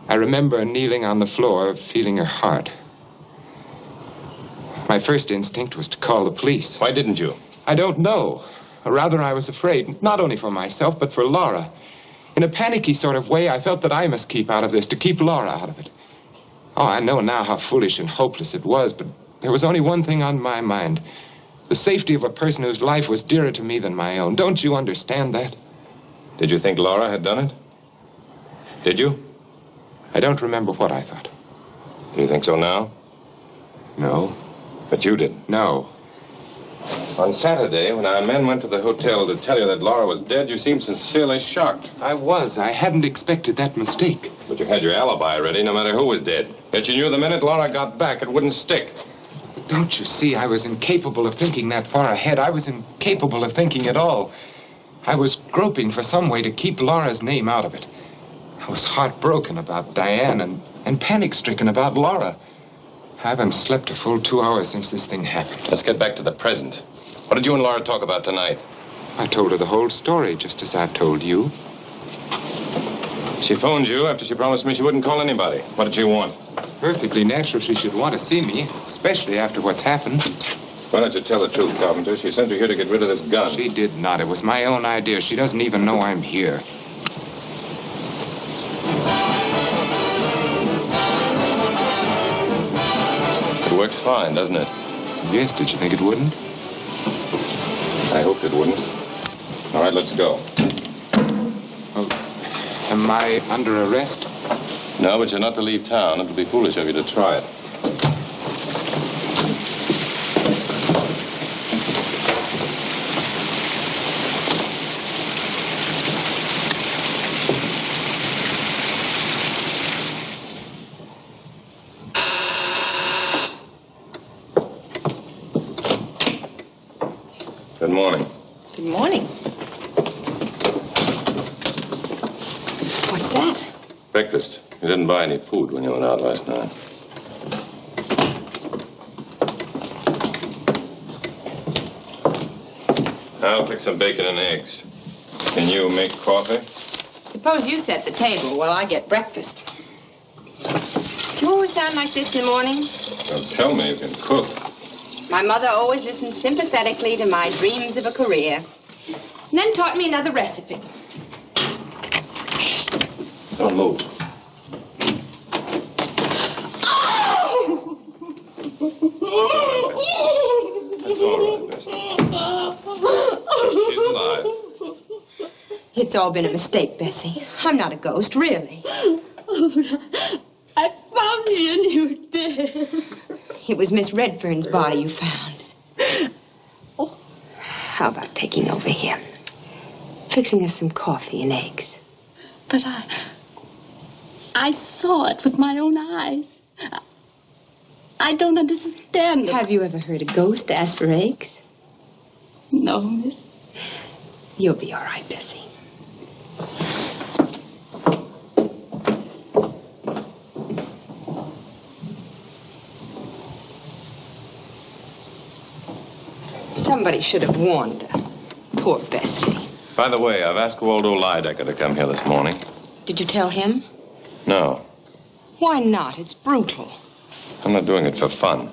I remember kneeling on the floor, feeling her heart. My first instinct was to call the police. Why didn't you? I don't know. Or rather, I was afraid, not only for myself, but for Laura. In a panicky sort of way, I felt that I must keep out of this, to keep Laura out of it. Oh, I know now how foolish and hopeless it was, but there was only one thing on my mind. The safety of a person whose life was dearer to me than my own. Don't you understand that? Did you think Laura had done it? Did you? I don't remember what I thought. Do you think so now? No. But you didn't? No. On Saturday, when our men went to the hotel to tell you that Laura was dead, you seemed sincerely shocked. I was. I hadn't expected that mistake. But you had your alibi ready, no matter who was dead. Yet you knew the minute Laura got back, it wouldn't stick. Don't you see? I was incapable of thinking that far ahead. I was incapable of thinking at all. I was groping for some way to keep Laura's name out of it. I was heartbroken about Diane and panic-stricken about Laura. I haven't slept a full 2 hours since this thing happened. Let's get back to the present. What did you and Laura talk about tonight? I told her the whole story, just as I've told you. She phoned you after she promised me she wouldn't call anybody. What did she want? It's perfectly natural she should want to see me, especially after what's happened. Why don't you tell the truth, Carpenter? She sent you here to get rid of this gun. She did not. It was my own idea. She doesn't even know I'm here. It works fine, doesn't it? Yes, did you think it wouldn't? I hoped it wouldn't. All right, let's go. Oh, am I under arrest? No, but you're not to leave town. It would be foolish of you to try it. morning. Good morning. What's that? Breakfast. You didn't buy any food when you went out last night. I'll pick some bacon and eggs. Can you make coffee? Suppose you set the table while I get breakfast. Do you always sound like this in the morning? Well, tell me you can cook. My mother always listened sympathetically to my dreams of a career. And then taught me another recipe. Don't move. That's all right, Bessie. She's alive. It's all been a mistake, Bessie. I'm not a ghost, really. I found you and you were dead. It was Miss Redfern's body you found. How about taking over here? Fixing us some coffee and eggs. But I saw it with my own eyes. I don't understand it. Have you ever heard a ghost ask for eggs? No, miss. You'll be all right, Bessie. Somebody should have warned her. Poor Bessie. By the way, I've asked Waldo Lydecker to come here this morning. Did you tell him? No, Why not? It's brutal. I'm not doing it for fun.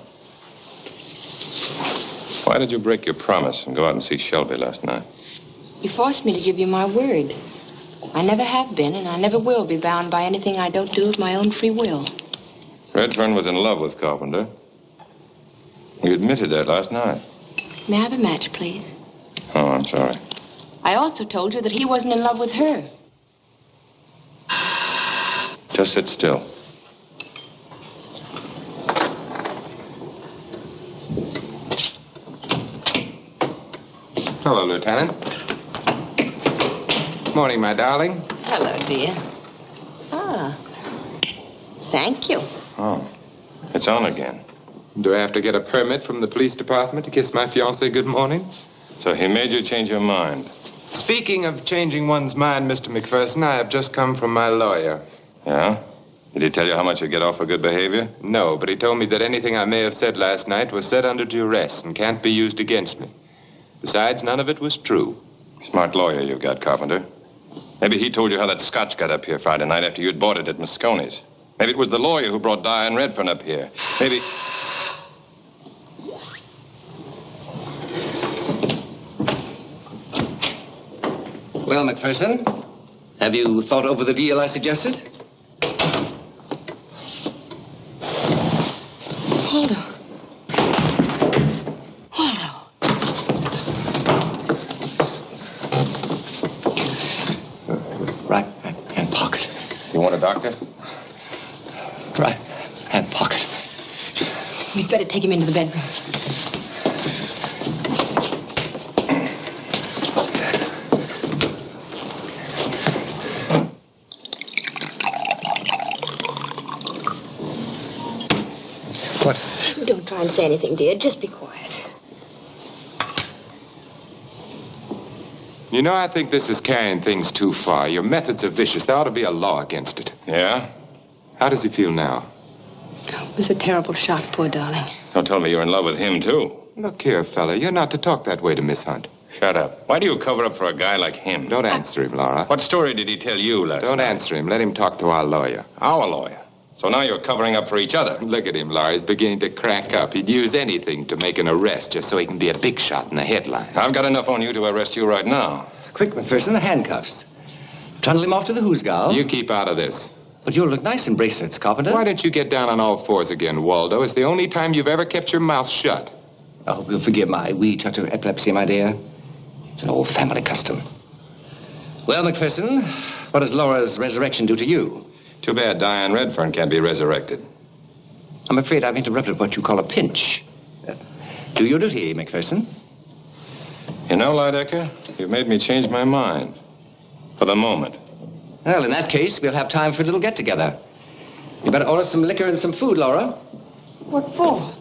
Why did you break your promise and go out and see Shelby last night? You forced me to give you my word. I never have been, and I never will be bound by anything I don't do of my own free will. Redfern was in love with Carpenter. You admitted that last night. May I have a match, please? Oh, I'm sorry. I also told you that he wasn't in love with her. Just sit still. Hello, Lieutenant. Morning, my darling. Hello, dear. Ah. Thank you. Oh, it's on again. Do I have to get a permit from the police department to kiss my fiancée good morning? So he made you change your mind. Speaking of changing one's mind, Mr. McPherson, I have just come from my lawyer. Yeah? Did he tell you how much you get off for good behavior? No, but he told me that anything I may have said last night was said under duress and can't be used against me. Besides, none of it was true. Smart lawyer you've got, Carpenter. Maybe he told you how that scotch got up here Friday night after you'd bought it at Mosconi's. Maybe it was the lawyer who brought Diane Redfern up here. Maybe... Well, McPherson, have you thought over the deal I suggested? Waldo. Waldo. Right hand pocket. You want a doctor? Right hand pocket. We'd better take him into the bedroom. What? Don't try and say anything, dear. Just be quiet. You know, I think this is carrying things too far. Your methods are vicious. There ought to be a law against it. Yeah? How does he feel now? It was a terrible shock, poor darling. Don't tell me you're in love with him, too. Look here, fella. You're not to talk that way to Miss Hunt. Shut up. Why do you cover up for a guy like him? Don't answer him, Laura. What story did he tell you last Don't night? answer him. Let him talk to our lawyer. Our lawyer. So now you're covering up for each other. Look at him, Laura. He's beginning to crack up. He'd use anything to make an arrest just so he can be a big shot in the headlines. I've got enough on you to arrest you right now. Quick, McPherson, the handcuffs. Trundle him off to the Hoosgow. You keep out of this. But you'll look nice in bracelets, Carpenter. Why don't you get down on all fours again, Waldo? It's the only time you've ever kept your mouth shut. I hope you'll forgive my wee touch of epilepsy, my dear. It's an old family custom. Well, McPherson, what does Laura's resurrection do to you? Too bad Diane Redfern can't be resurrected. I'm afraid I've interrupted what you call a pinch. Do your duty, McPherson. You know, Lydecker, you've made me change my mind. For the moment. Well, in that case, we'll have time for a little get-together. You better order some liquor and some food, Laura. What for?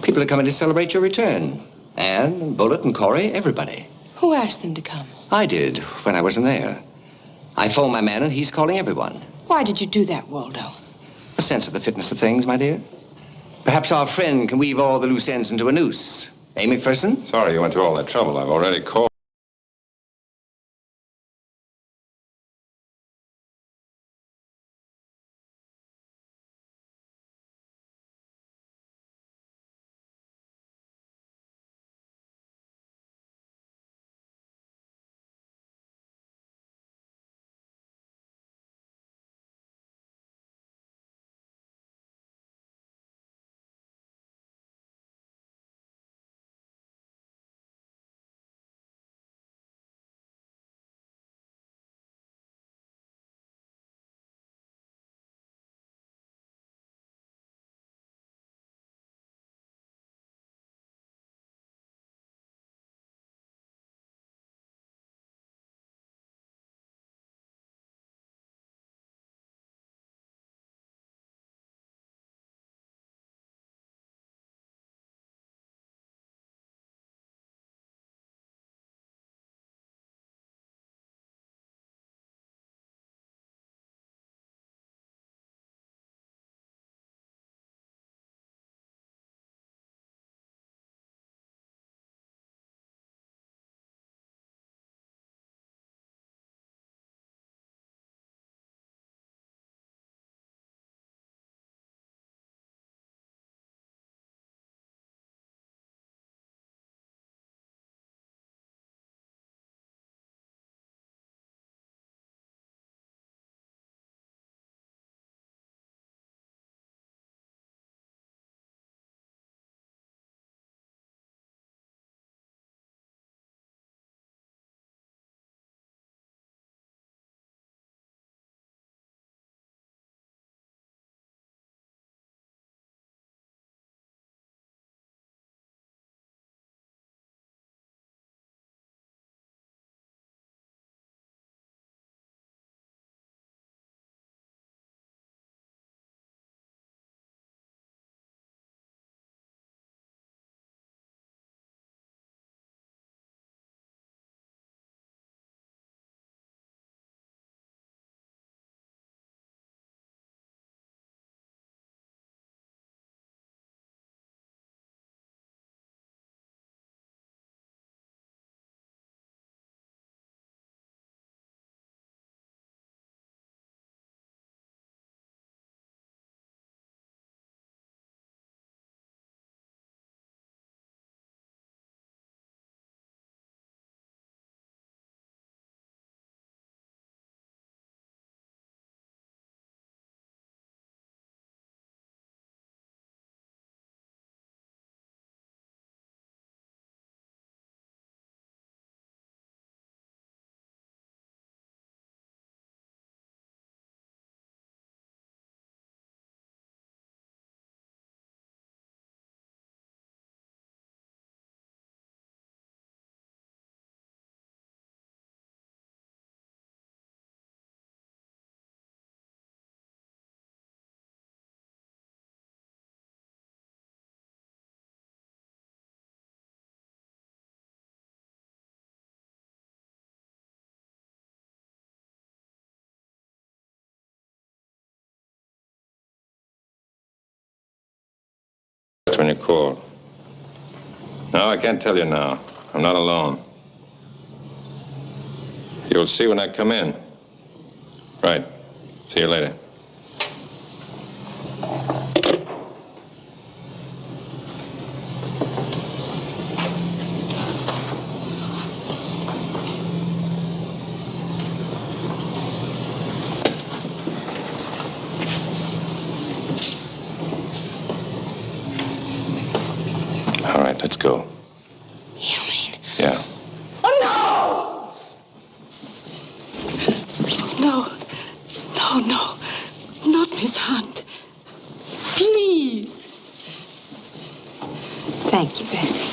People are coming to celebrate your return. Anne, Bullet, and Corey, everybody. Who asked them to come? I did, when I wasn't there. I phoned my man, and he's calling everyone. Why did you do that, Waldo? A sense of the fitness of things, my dear. Perhaps our friend can weave all the loose ends into a noose. Eh, McPherson? Sorry you went through all that trouble. I've already called. When you call. No, I can't tell you now. I'm not alone. You'll see when I come in. Right. See you later. All right, let's go. You mean? Yeah. Oh, no! No. No, no. Not Miss Hunt. Please. Thank you, Bessie.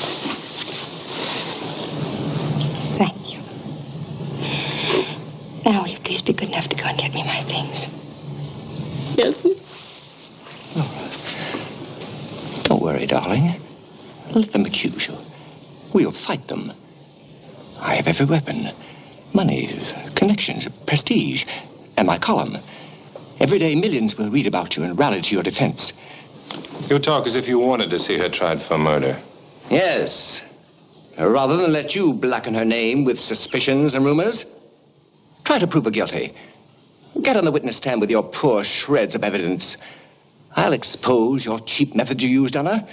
Thank you. Now, will you please be good enough to go and get me my things? Yes, miss. Don't worry, darling. Let them accuse you. We'll fight them. I have every weapon. Money, connections, prestige, and my column. Every day, millions will read about you and rally to your defense. You talk as if you wanted to see her tried for murder. Yes. Rather than let you blacken her name with suspicions and rumors, try to prove her guilty. Get on the witness stand with your poor shreds of evidence. I'll expose your cheap methods you used on her.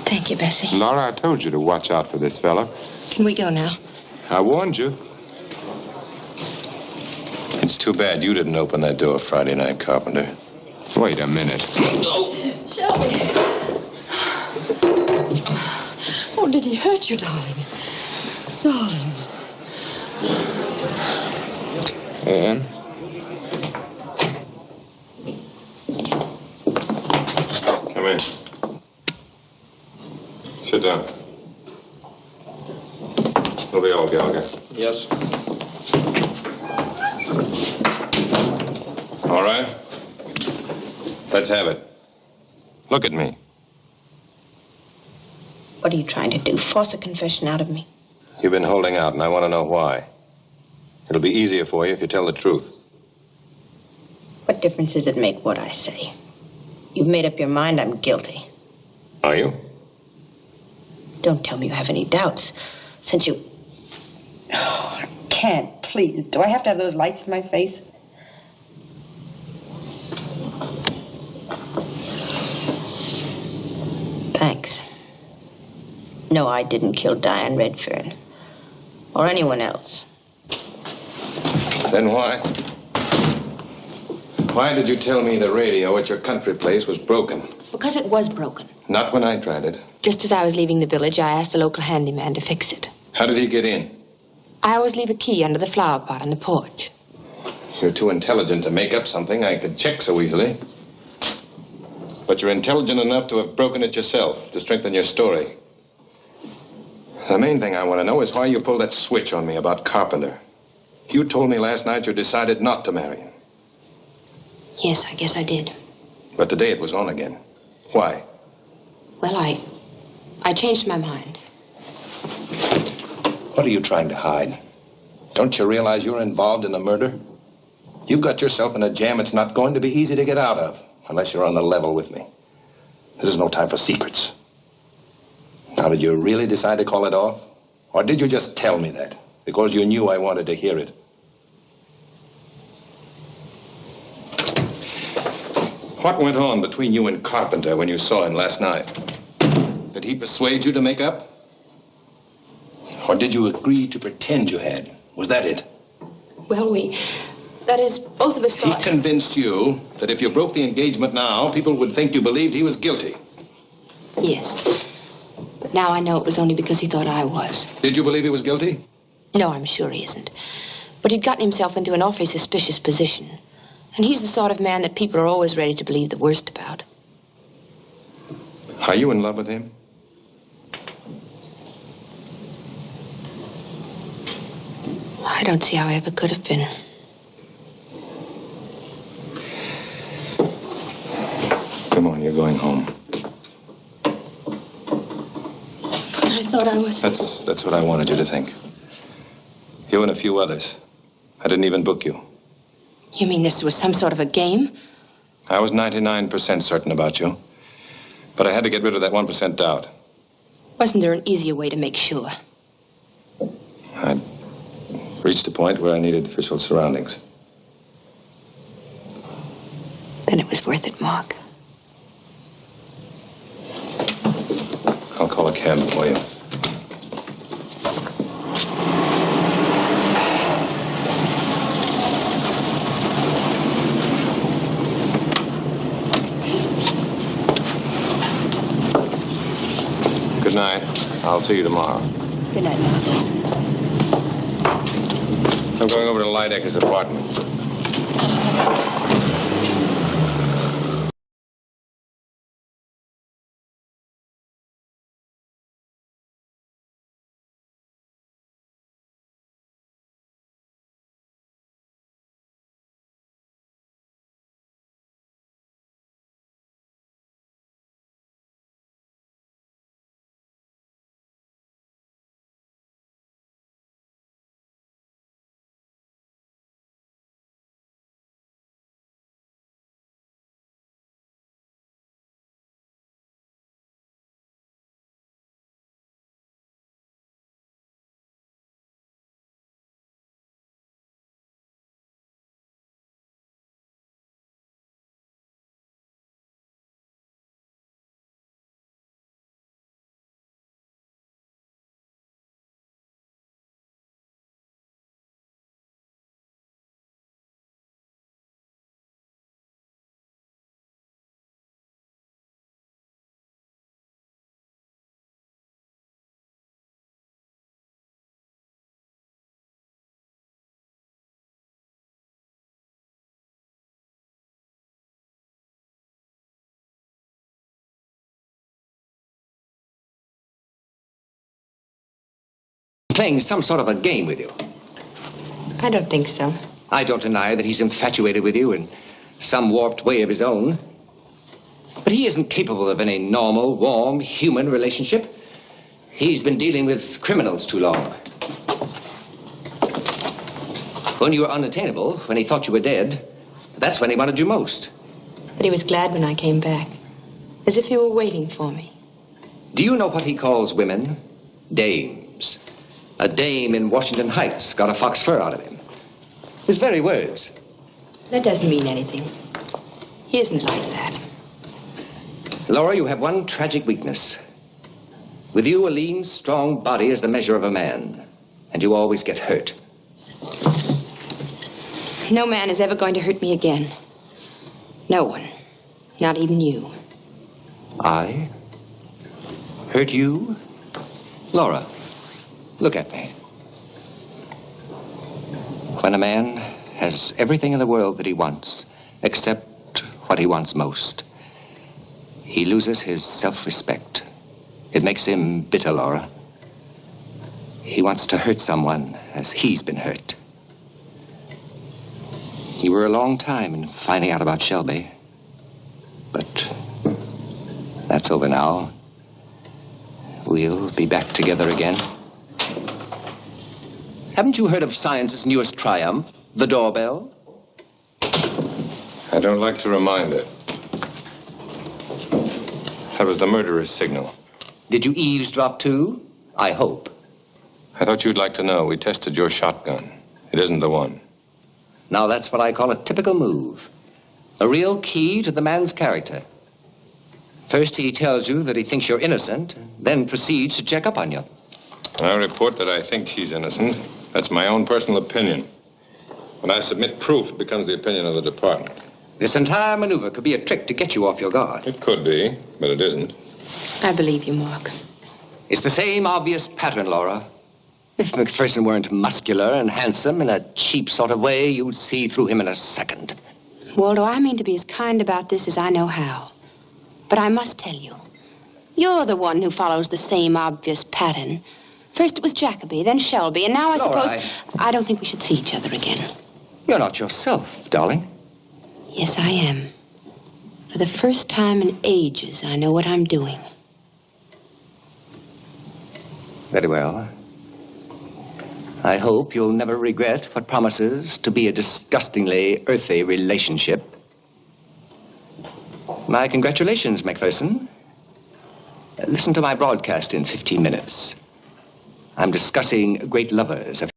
Thank you, Bessie. Laura, I told you to watch out for this fella. Can we go now? I warned you. It's too bad you didn't open that door Friday night, Carpenter. Wait a minute. Shelby. Oh, did he hurt you, darling? Darling. Ann? Come in. Sit down. It'll be all, Gallagher. Yes. All right. Let's have it. Look at me. What are you trying to do? Force a confession out of me? You've been holding out, and I want to know why. It'll be easier for you if you tell the truth. What difference does it make what I say? You've made up your mind I'm guilty. Are you? Don't tell me you have any doubts. Since you... Oh, I can't, please. Do I have to have those lights in my face? Thanks. No, I didn't kill Diane Redfern. Or anyone else. Then why? Why did you tell me the radio at your country place was broken? Because it was broken. Not when I tried it. Just as I was leaving the village, I asked the local handyman to fix it. How did he get in? I always leave a key under the flower pot on the porch. You're too intelligent to make up something I could check so easily. But you're intelligent enough to have broken it yourself, to strengthen your story. The main thing I want to know is why you pulled that switch on me about Carpenter. You told me last night you decided not to marry him. Yes, I guess I did. But today it was on again. Why? Well, I changed my mind. What are you trying to hide? Don't you realize you're involved in a murder? You've got yourself in a jam it's not going to be easy to get out of, unless you're on the level with me. This is no time for secrets. Now, did you really decide to call it off? Or did you just tell me that because you knew I wanted to hear it? What went on between you and Carpenter when you saw him last night? Did he persuade you to make up? Or did you agree to pretend you had? Was that it? Well, that is, both of us thought... He convinced you that if you broke the engagement now, people would think you believed he was guilty. Yes. But now I know it was only because he thought I was. Did you believe he was guilty? No, I'm sure he isn't. But he'd gotten himself into an awfully suspicious position. And he's the sort of man that people are always ready to believe the worst about. Are you in love with him? I don't see how I ever could have been. Come on, you're going home. I thought I was... That's what I wanted you to think. You and a few others. I didn't even book you. You mean this was some sort of a game? I was 99% certain about you. But I had to get rid of that 1% doubt. Wasn't there an easier way to make sure? I'd reached a point where I needed official surroundings. Then it was worth it, Mark. I'll call a cab for you. Good night. I'll see you tomorrow. Good night, Mark. I'm going over to Lydecker's apartment. playing some sort of a game with you. I don't think so. I don't deny that he's infatuated with you in some warped way of his own. But he isn't capable of any normal, warm, human relationship. He's been dealing with criminals too long. When you were unattainable, when he thought you were dead, that's when he wanted you most. But he was glad when I came back. As if he were waiting for me. Do you know what he calls women? Dames. A dame in Washington Heights got a fox fur out of him. His very words. That doesn't mean anything. He isn't like that. Laura, you have one tragic weakness. With you, a lean, strong body is the measure of a man. And you always get hurt. No man is ever going to hurt me again. No one. Not even you. I? Hurt you? Laura, look at me. When a man has everything in the world that he wants, except what he wants most, he loses his self-respect. It makes him bitter, Laura. He wants to hurt someone as he's been hurt. You were a long time in finding out about Shelby. But that's over now. We'll be back together again. Haven't you heard of science's newest triumph, the doorbell? I don't like to remind her. That was the murderer's signal. Did you eavesdrop too? I hope. I thought you'd like to know. We tested your shotgun. It isn't the one. Now that's what I call a typical move. A real key to the man's character. First he tells you that he thinks you're innocent, then proceeds to check up on you. I report that I think she's innocent. That's my own personal opinion. When I submit proof, it becomes the opinion of the department. This entire maneuver could be a trick to get you off your guard. It could be, but it isn't. I believe you, Mark. It's the same obvious pattern, Laura. If McPherson weren't muscular and handsome in a cheap sort of way, you'd see through him in a second. Waldo, I mean to be as kind about this as I know how. But I must tell you, you're the one who follows the same obvious pattern. First it was Jacoby, then Shelby, and now I Laura, suppose... I don't think we should see each other again. You're not yourself, darling. Yes, I am. For the first time in ages, I know what I'm doing. Very well. I hope you'll never regret what promises to be a disgustingly earthy relationship. My congratulations, McPherson. Listen to my broadcast in 15 minutes. I'm discussing great lovers of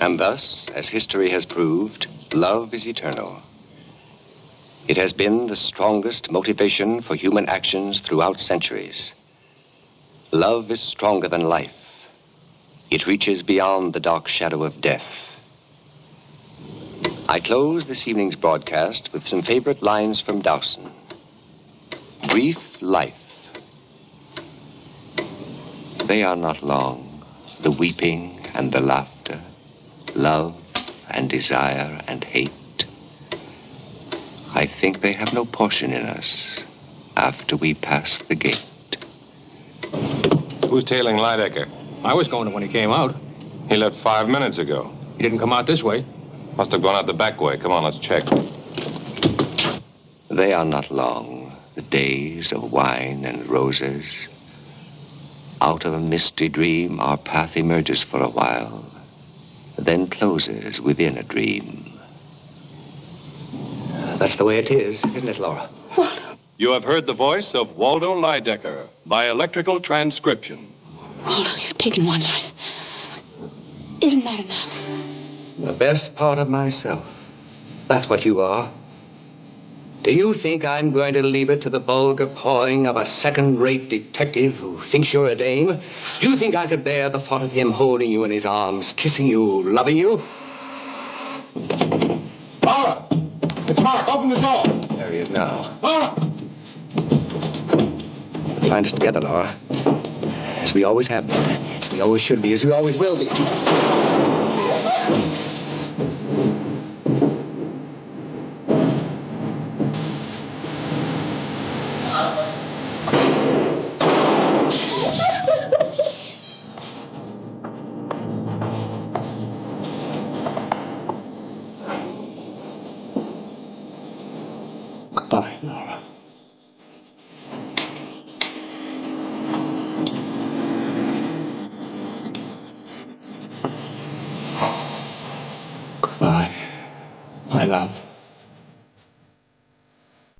And thus, as history has proved, love is eternal. It has been the strongest motivation for human actions throughout centuries. Love is stronger than life. It reaches beyond the dark shadow of death. I close this evening's broadcast with some favorite lines from Dowson. Brief life. They are not long, the weeping and the laughter, love and desire and hate. I think they have no portion in us after we pass the gate. Who's tailing Lydecker? I was going to when he came out. He left 5 minutes ago. He didn't come out this way. Must have gone out the back way. Come on, let's check. They are not long, the days of wine and roses. Out of a misty dream, our path emerges for a while, then closes within a dream. That's the way it is, isn't it, Laura? You have heard the voice of Waldo Lydecker by electrical transcription. Waldo, you've taken one life. Isn't that enough? The best part of myself. That's what you are. Do you think I'm going to leave it to the vulgar pawing of a second-rate detective who thinks you're a dame? Do you think I could bear the thought of him holding you in his arms, kissing you, loving you? Laura! It's Mark. Open the door. There he is now. Laura! Find us together, Laura. As we always have been. As we always should be. As we always will be. Goodbye, Laura. Goodbye, my love.